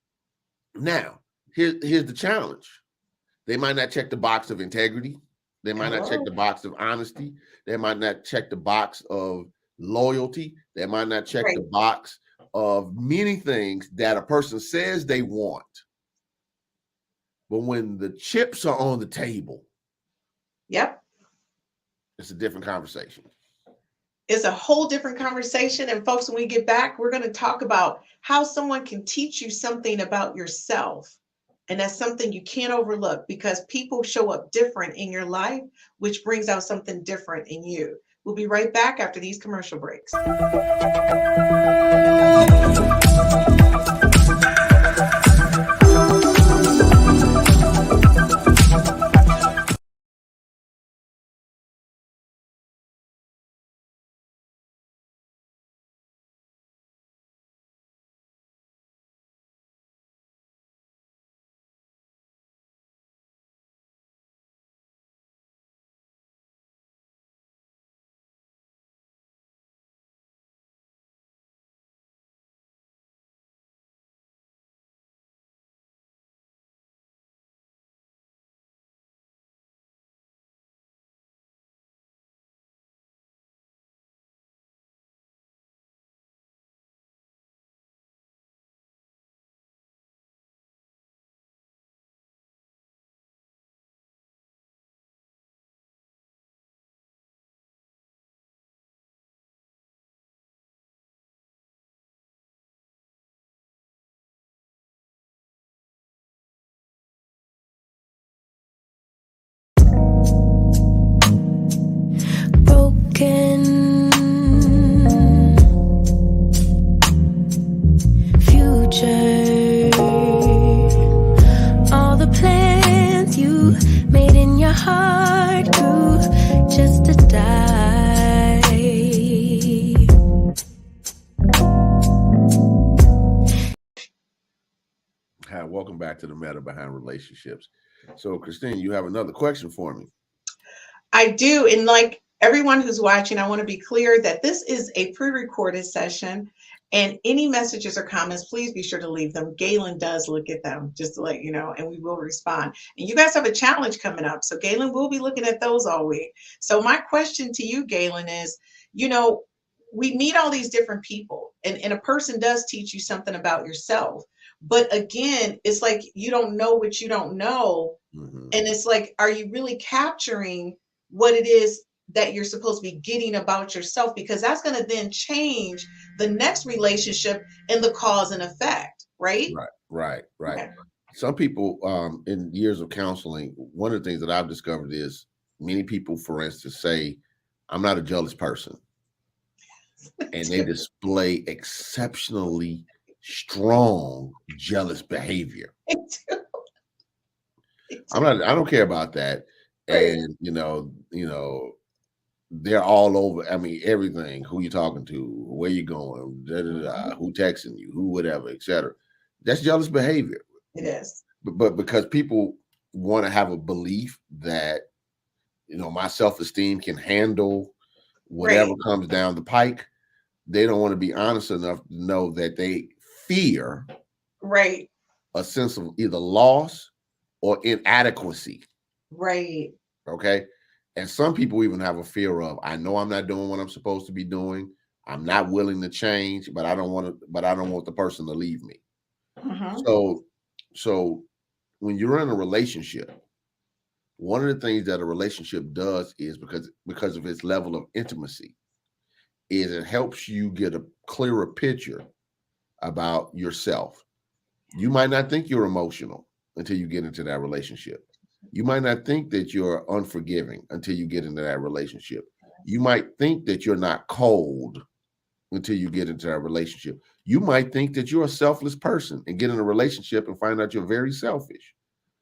Now, here's the challenge. They might not check the box of integrity. They might not check the box of honesty. They might not check the box of loyalty. They might not check the box of many things that a person says they want. But when the chips are on the table, yep, it's a different conversation. It's a whole different conversation. And folks, when we get back, we're going to talk about how someone can teach you something about yourself. And that's something you can't overlook, because people show up different in your life, which brings out something different in you. We'll be right back after these commercial breaks. Broken future, all the plans you made in your heart grew just to die. Hi, welcome back to the Matter Behind Relationships. So, Christine, you have another question for me. I do. And like everyone who's watching, I want to be clear that this is a pre-recorded session, and any messages or comments, please be sure to leave them. Gaylon does look at them, just to let you know, and we will respond. And you guys have a challenge coming up, so Gaylon will be looking at those all week. So my question to you, Gaylon, is, we meet all these different people, and a person does teach you something about yourself. But again, it's like you don't know what you don't know. Mm-hmm. And it's like, are you really capturing what it is that you're supposed to be getting about yourself? Because that's going to then change the next relationship and the cause and effect, right? Right. Okay. Some people, in years of counseling, one of the things that I've discovered is many people, for instance, say, I'm not a jealous person. And they display exceptionally strong jealous behavior. I don't care about that. Right. And they're all over. I mean, everything. Who you talking to? Where you going? Who texting you? Who whatever, etc. That's jealous behavior. It is. But because people want to have a belief that my self-esteem can handle whatever comes down the pike, they don't want to be honest enough to know that they fear a sense of either loss or inadequacy. Right. Okay. And some people even have a fear of, I know I'm not doing what I'm supposed to be doing. I'm not willing to change, but I don't want the person to leave me. Uh-huh. So when you're in a relationship, one of the things that a relationship does is because of its level of intimacy, is it helps you get a clearer picture about yourself. You might not think you're emotional until you get into that relationship. You might not think that you're unforgiving until you get into that relationship. You might think that you're not cold until you get into that relationship. You might think that you're a selfless person and get in a relationship and find out you're very selfish.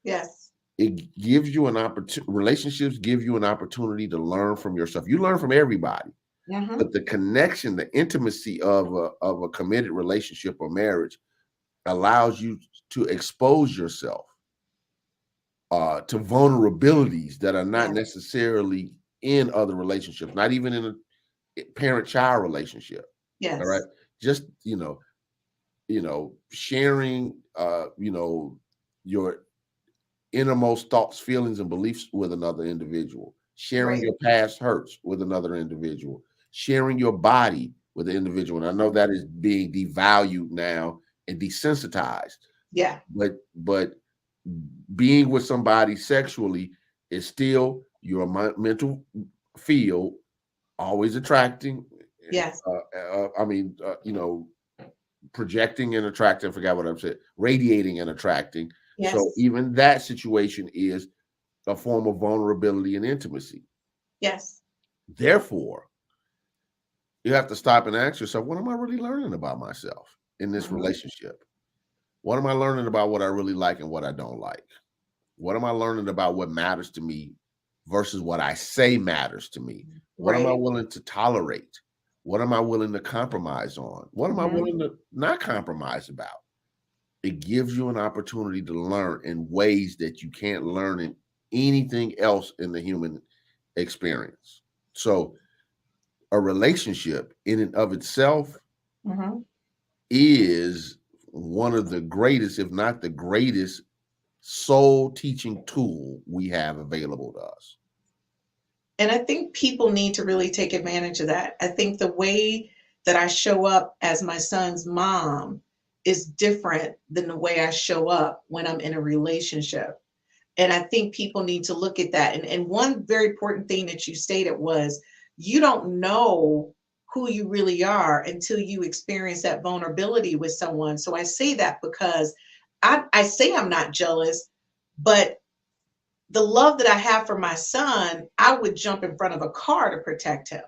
Yes. It gives you an opportunity. Relationships give you an opportunity to learn from yourself. You learn from everybody. Uh-huh. But the connection, the intimacy of a committed relationship or marriage allows you to expose yourself to vulnerabilities that are not Yes. necessarily in other relationships, not even in a parent-child relationship. All right. Yes. Just, sharing, your innermost thoughts, feelings, and beliefs with another individual, sharing Right. your past hurts with another individual, sharing your body with an individual. And I know that is being devalued now and desensitized, Yeah. but being with somebody sexually is still your mental field, always attracting. Yes. I mean, projecting and attracting. I forgot what I'm saying. Radiating and attracting. So Yes. even that situation is a form of vulnerability and intimacy. Yes. Therefore, you have to stop and ask yourself, what am I really learning about myself in this Mhm. relationship? What am I learning about what I really like and what I don't like? What am I learning about what matters to me versus what I say matters to me? What am I Right. willing to tolerate? What am I willing to compromise on? What am I Mhm. willing to not compromise about? It gives you an opportunity to learn in ways that you can't learn in anything else in the human experience. So, a relationship in and of itself Mhm. is one of the greatest, if not the greatest, soul teaching tool we have available to us. And I think people need to really take advantage of that. I think the way that I show up as my son's mom is different than the way I show up when I'm in a relationship. And I think people need to look at that. And one very important thing that you stated was you don't know who you really are until you experience that vulnerability with someone. So I say that because I say I'm not jealous, but the love that I have for my son, I would jump in front of a car to protect him.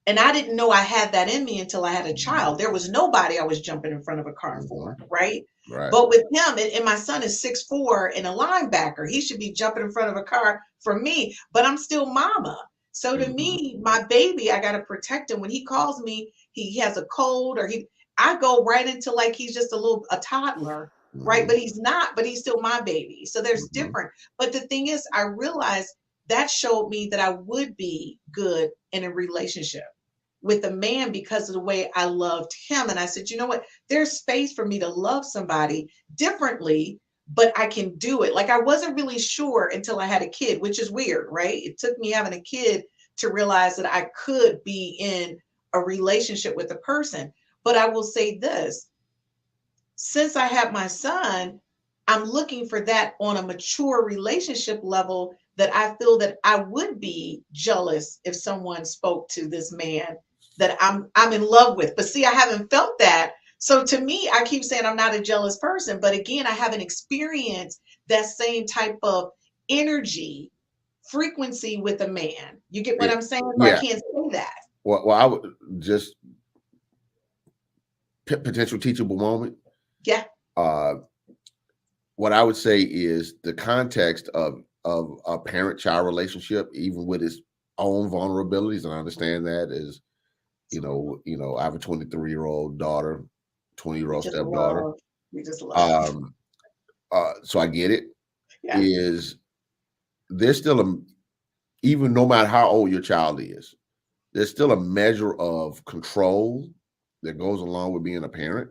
And I didn't know I had that in me until I had a child. There was nobody I was jumping in front of a car for, Mhm. right? Right. But with him, and my son is 6'4" and a linebacker, he should be jumping in front of a car for me, but I'm still mama. So to Mhm. me, my baby, I gotta protect him. When he calls me, he has a cold or I go right into like he's just a toddler, right? Mhm. But he's not, but he's still my baby. So there's Mhm. different. But the thing is, I realized that showed me that I would be good in a relationship with a man because of the way I loved him. And I said, you know what? There's space for me to love somebody differently, but I can do it. Like I wasn't really sure until I had a kid, which is weird, right? It took me having a kid to realize that I could be in a relationship with a person. But I will say this, since I have my son, I'm looking for that on a mature relationship level that I feel that I would be jealous if someone spoke to this man that I'm in love with. But see, I haven't felt that. So to me, I keep saying I'm not a jealous person, but again, I haven't experienced that same type of energy frequency with a man. You get what Yeah. I'm saying? So I Yeah. can't say that. Well, I would just potential teachable moment. Yeah. Uh, what I would say is the context of a parent-child relationship, even with its own vulnerabilities, and I understand that is, I have a 23-year-old daughter, We 20-year-old just stepdaughter. love. We just love. Um, so I get it. Yeah. Is there's still even no matter how old your child is, there's still a measure of control that goes along with being a parent.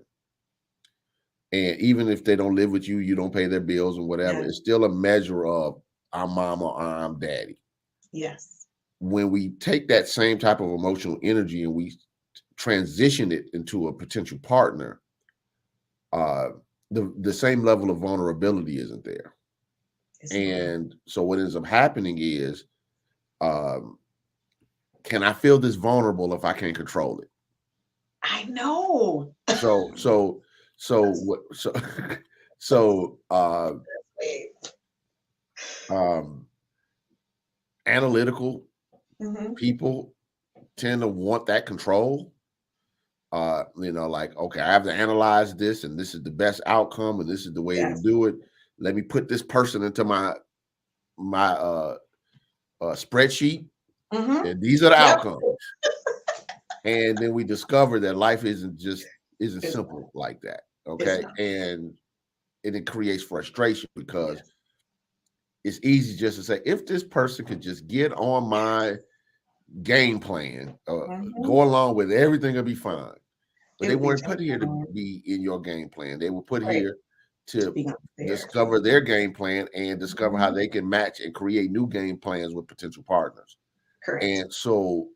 And even if they don't live with you, you don't pay their bills and whatever, Yeah. it's still a measure of I'm mom or I'm daddy. Yes. When we take that same type of emotional energy and we transition it into a potential partner, uh, the same level of vulnerability isn't there. It's not. And so what ends up happening is, um, can I feel this vulnerable if I can't control it? I know. So so so That's what so so sweet. um analytical Mhm. people tend to want that control. Like, okay, I have to analyze this, and this is the best outcome, and this is the way to Yes. do it. Let me put this person into my spreadsheet, Mhm. and these are the Yep. outcomes. And then we discover that life isn't It's simple like that. it's Okay, not. and it creates frustration because Yes. it's easy just to say, if this person could just get on my game plan, go along with everything, will be fine. But they weren't put here to be in your game plan. They were put here to discover their game plan and discover how they can match and create new game plans with potential partners. Correct. And so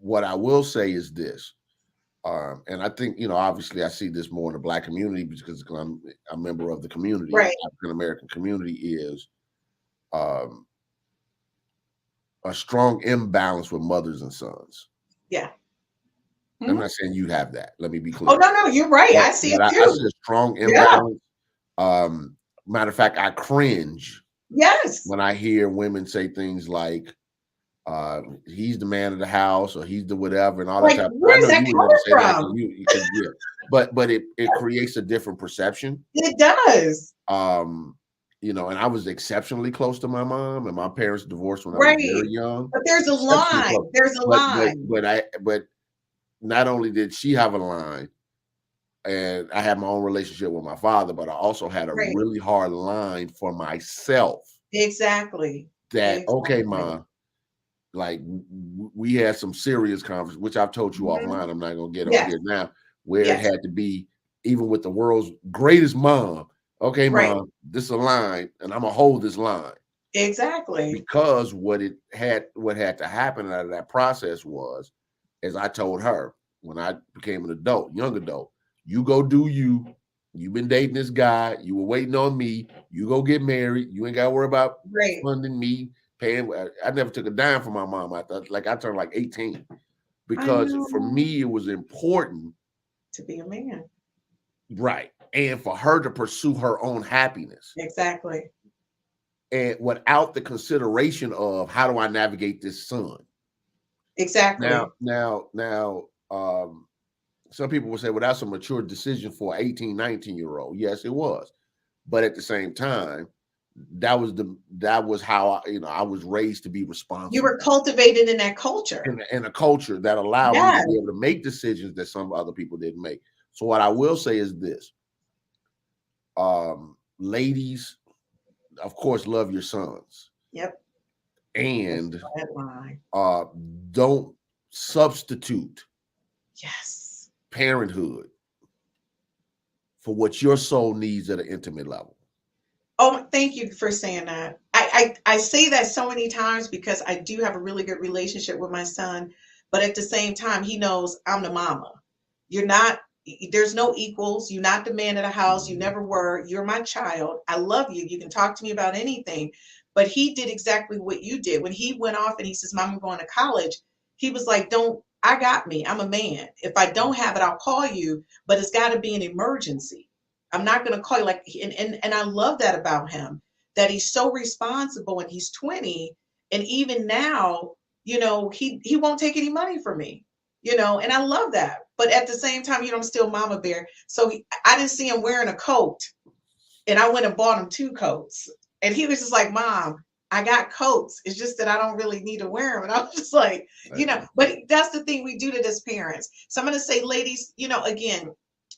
what I will say is this, and I think, obviously I see this more in the Black community because I'm a member of the community, right. African American community, is a strong imbalance with mothers and sons. Yeah. I'm not saying you have that. Let me be clear. Oh, no, you're right. I see it too. I see a strong imbalance. Matter of fact, I cringe. Yes. When I hear women say things like, he's the man of the house, or he's the whatever, and all that stuff. Where's that coming from? But it creates a different perception. It does. And I was exceptionally close to my mom, and my parents divorced when I was very young. But there's a line. There's a line. But not only did she have a line, and I had my own relationship with my father, but I also had a really hard line for myself. Exactly. Okay, Mom, like we had some serious conversations, which I've told you offline. I'm not going to get on here now, where it had to be, even with the world's greatest mom. Okay, Mom, this is a line, and I'm going to hold this line. Exactly. Because what had to happen out of that process was, as I told her when I became an adult, young adult, you go do you. You've been dating this guy. You were waiting on me. You go get married. You ain't got to worry about funding me, paying. I never took a dime from my mom. I turned like 18, because for me it was important to be a man, right, and for her to pursue her own happiness. Exactly. And without the consideration of, how do I navigate this son? Exactly. Now, some people will say, well, that's a mature decision for an 18, 19-year-old. Yes, it was. But at the same time, that was how I was raised to be responsible. You were cultivated in that culture. In a culture that allowed me to be able to make decisions that some other people didn't make. So what I will say is this. Ladies, of course, love your sons. Yep. And don't substitute parenthood for what your soul needs at an intimate level. Oh, thank you for saying that. I say that so many times because I do have a really good relationship with my son, but at the same time, he knows I'm the mama. There's no equals. You're not the man of the house. You never were. You're my child. I love you. You can talk to me about anything. But he did exactly what you did. When he went off and he says, Mom, I'm going to college, he was like, I got me. I'm a man. If I don't have it, I'll call you, but it's got to be an emergency. I'm not going to call you. And I love that about him, that he's so responsible, and he's 20. And even now, he won't take any money from me, and I love that. But at the same time, I'm still mama bear. So I didn't see him wearing a coat, and I went and bought him 2 coats. And he was just like, Mom, I got coats. It's just that I don't really need to wear them. And I was just like, but that's the thing we do to as parents. So I'm going to say, ladies, again,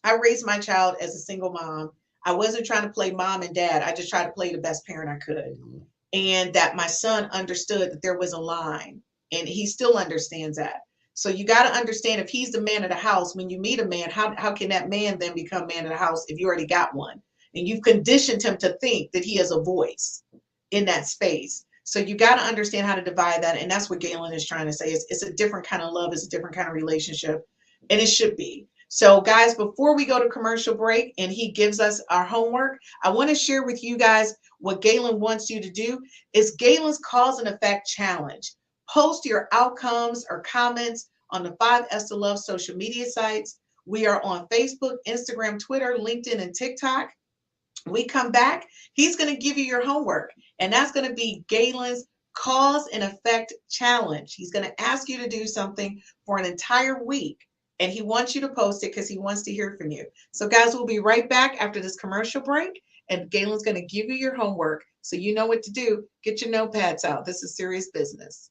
I raised my child as a single mom. I wasn't trying to play mom and dad. I just tried to play the best parent I could. And that my son understood that there was a line, and he still understands that. So you got to understand, if he's the man of the house, when you meet a man, how can that man then become man of the house if you already got one? And you've conditioned him to think that he has a voice in that space. So you got to understand how to divide that. And that's what Gaylon is trying to say. It's a different kind of love. It's a different kind of relationship. And it should be. So guys, before we go to commercial break and he gives us our homework, I want to share with you guys what Gaylon wants you to do. Is Gaylon's Cause and Effect Challenge. Post your outcomes or comments on the 5S to Love social media sites. We are on Facebook, Instagram, Twitter, LinkedIn, and TikTok. We come back, he's going to give you your homework, and that's going to be Gaylon's Cause and Effect Challenge. He's going to ask you to do something for an entire week, and he wants you to post it because he wants to hear from you. So guys, we'll be right back after this commercial break, and Gaylon's going to give you your homework so you know what to do. Get your notepads out. This is serious business.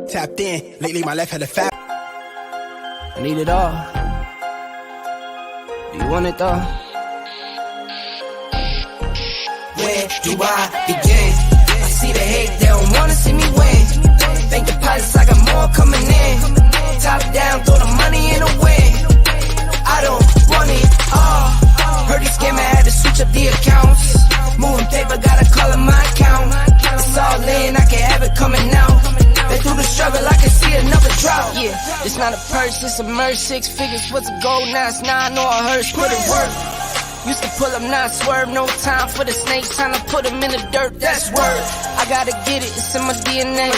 Tapped in, lately my life had a fat. I need it all. Do you want it though? Where do I begin? I see the hate, they don't wanna see me win. Bank deposits, I got more coming in. Top down, throw the money in the wind. I don't want it all. Heard he scammer, had to switch up the accounts. Moving paper, gotta call in my account. It's all in, I can have it coming out. Been through the struggle, I can see another drought. Yeah, it's not a purse, it's a merch. 6 figures, what's a gold? Now it's 9 or a hearse. Put it work. Used to pull up, not swerve. No time for the snakes, trying to put them in the dirt. That's word. I gotta get it, it's in my DNA.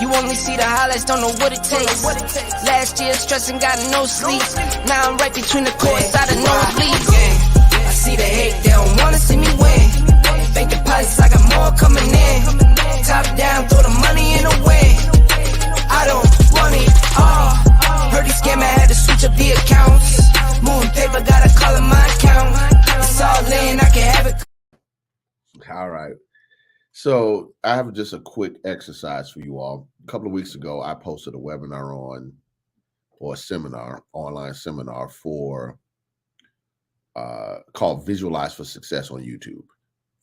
You only see the highlights, don't know what it takes. Last year, stressing, got no sleep. Now I'm right between the courts, out of nosebleeds. I see the hate, they don't wanna see me win. Bank deposits, I got more coming in. Top down, throw the money in the wind. I don't want it all. Heard he scammer, had to switch up the accounts. Moving paper, gotta call in my account. It's all in, I can have it. All right. So I have just a quick exercise for you all. A couple of weeks ago, I posted a webinar or a seminar, online seminar for called Visualize for Success on YouTube.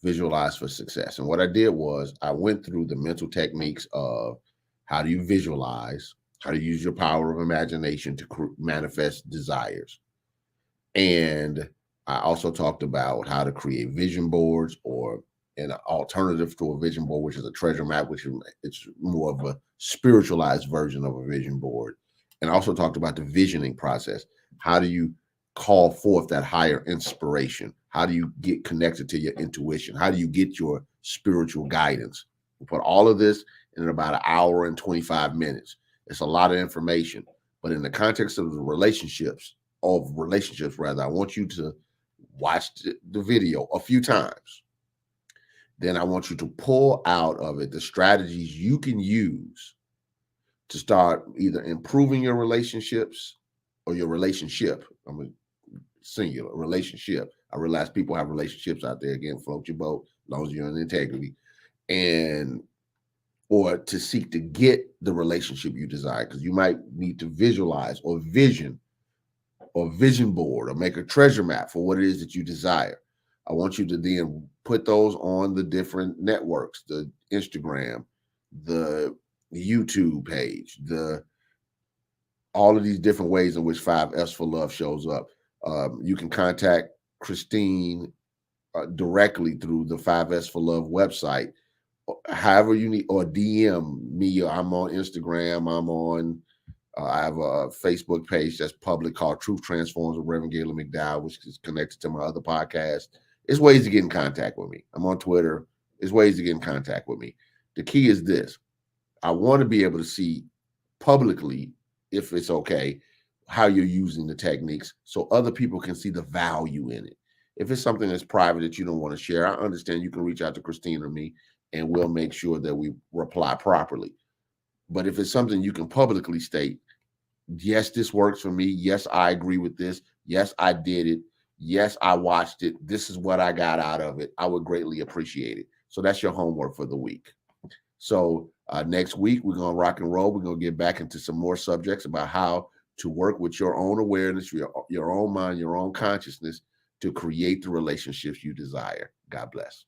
Visualize for Success. And what I did was I went through the mental techniques of how do you visualize, how to use your power of imagination to manifest desires. And I also talked about how to create vision boards, or an alternative to a vision board, which is a treasure map, which is it's more of a spiritualized version of a vision board. And I also talked about the visioning process. How do you call forth that higher inspiration? How do you get connected to your intuition? How do you get your spiritual guidance? We put all of this in about an hour and 25 minutes. It's a lot of information, but in the context of the relationships, rather, I want you to watch the video a few times. Then I want you to pull out of it the strategies you can use to start either improving your relationships or your relationship. I'm a singular relationship. I realize people have relationships out there. Again, float your boat as long as you're in integrity, or to seek to get the relationship you desire, because you might need to visualize or vision board or make a treasure map for what it is that you desire. I want you to then put those on the different networks, the Instagram, the YouTube page, all of these different ways in which 5S for Love shows up. You can contact Christine directly through the 5S for Love website, however you need, or DM me. I'm on Instagram. I have a Facebook page that's public called Truth Transforms with Reverend Gaylon McDowell, which is connected to my other podcast. There's ways to get in contact with me. I'm on Twitter. There's ways to get in contact with me. The key is this. I want to be able to see publicly, if it's okay, how you're using the techniques so other people can see the value in it. If it's something that's private that you don't want to share, I understand you can reach out to Christine or me, and we'll make sure that we reply properly. But if it's something you can publicly state, yes, this works for me. Yes, I agree with this. Yes, I did it. Yes, I watched it. This is what I got out of it. I would greatly appreciate it. So that's your homework for the week. So next week, we're going to rock and roll. We're going to get back into some more subjects about how to work with your own awareness, your own mind, your own consciousness to create the relationships you desire. God bless.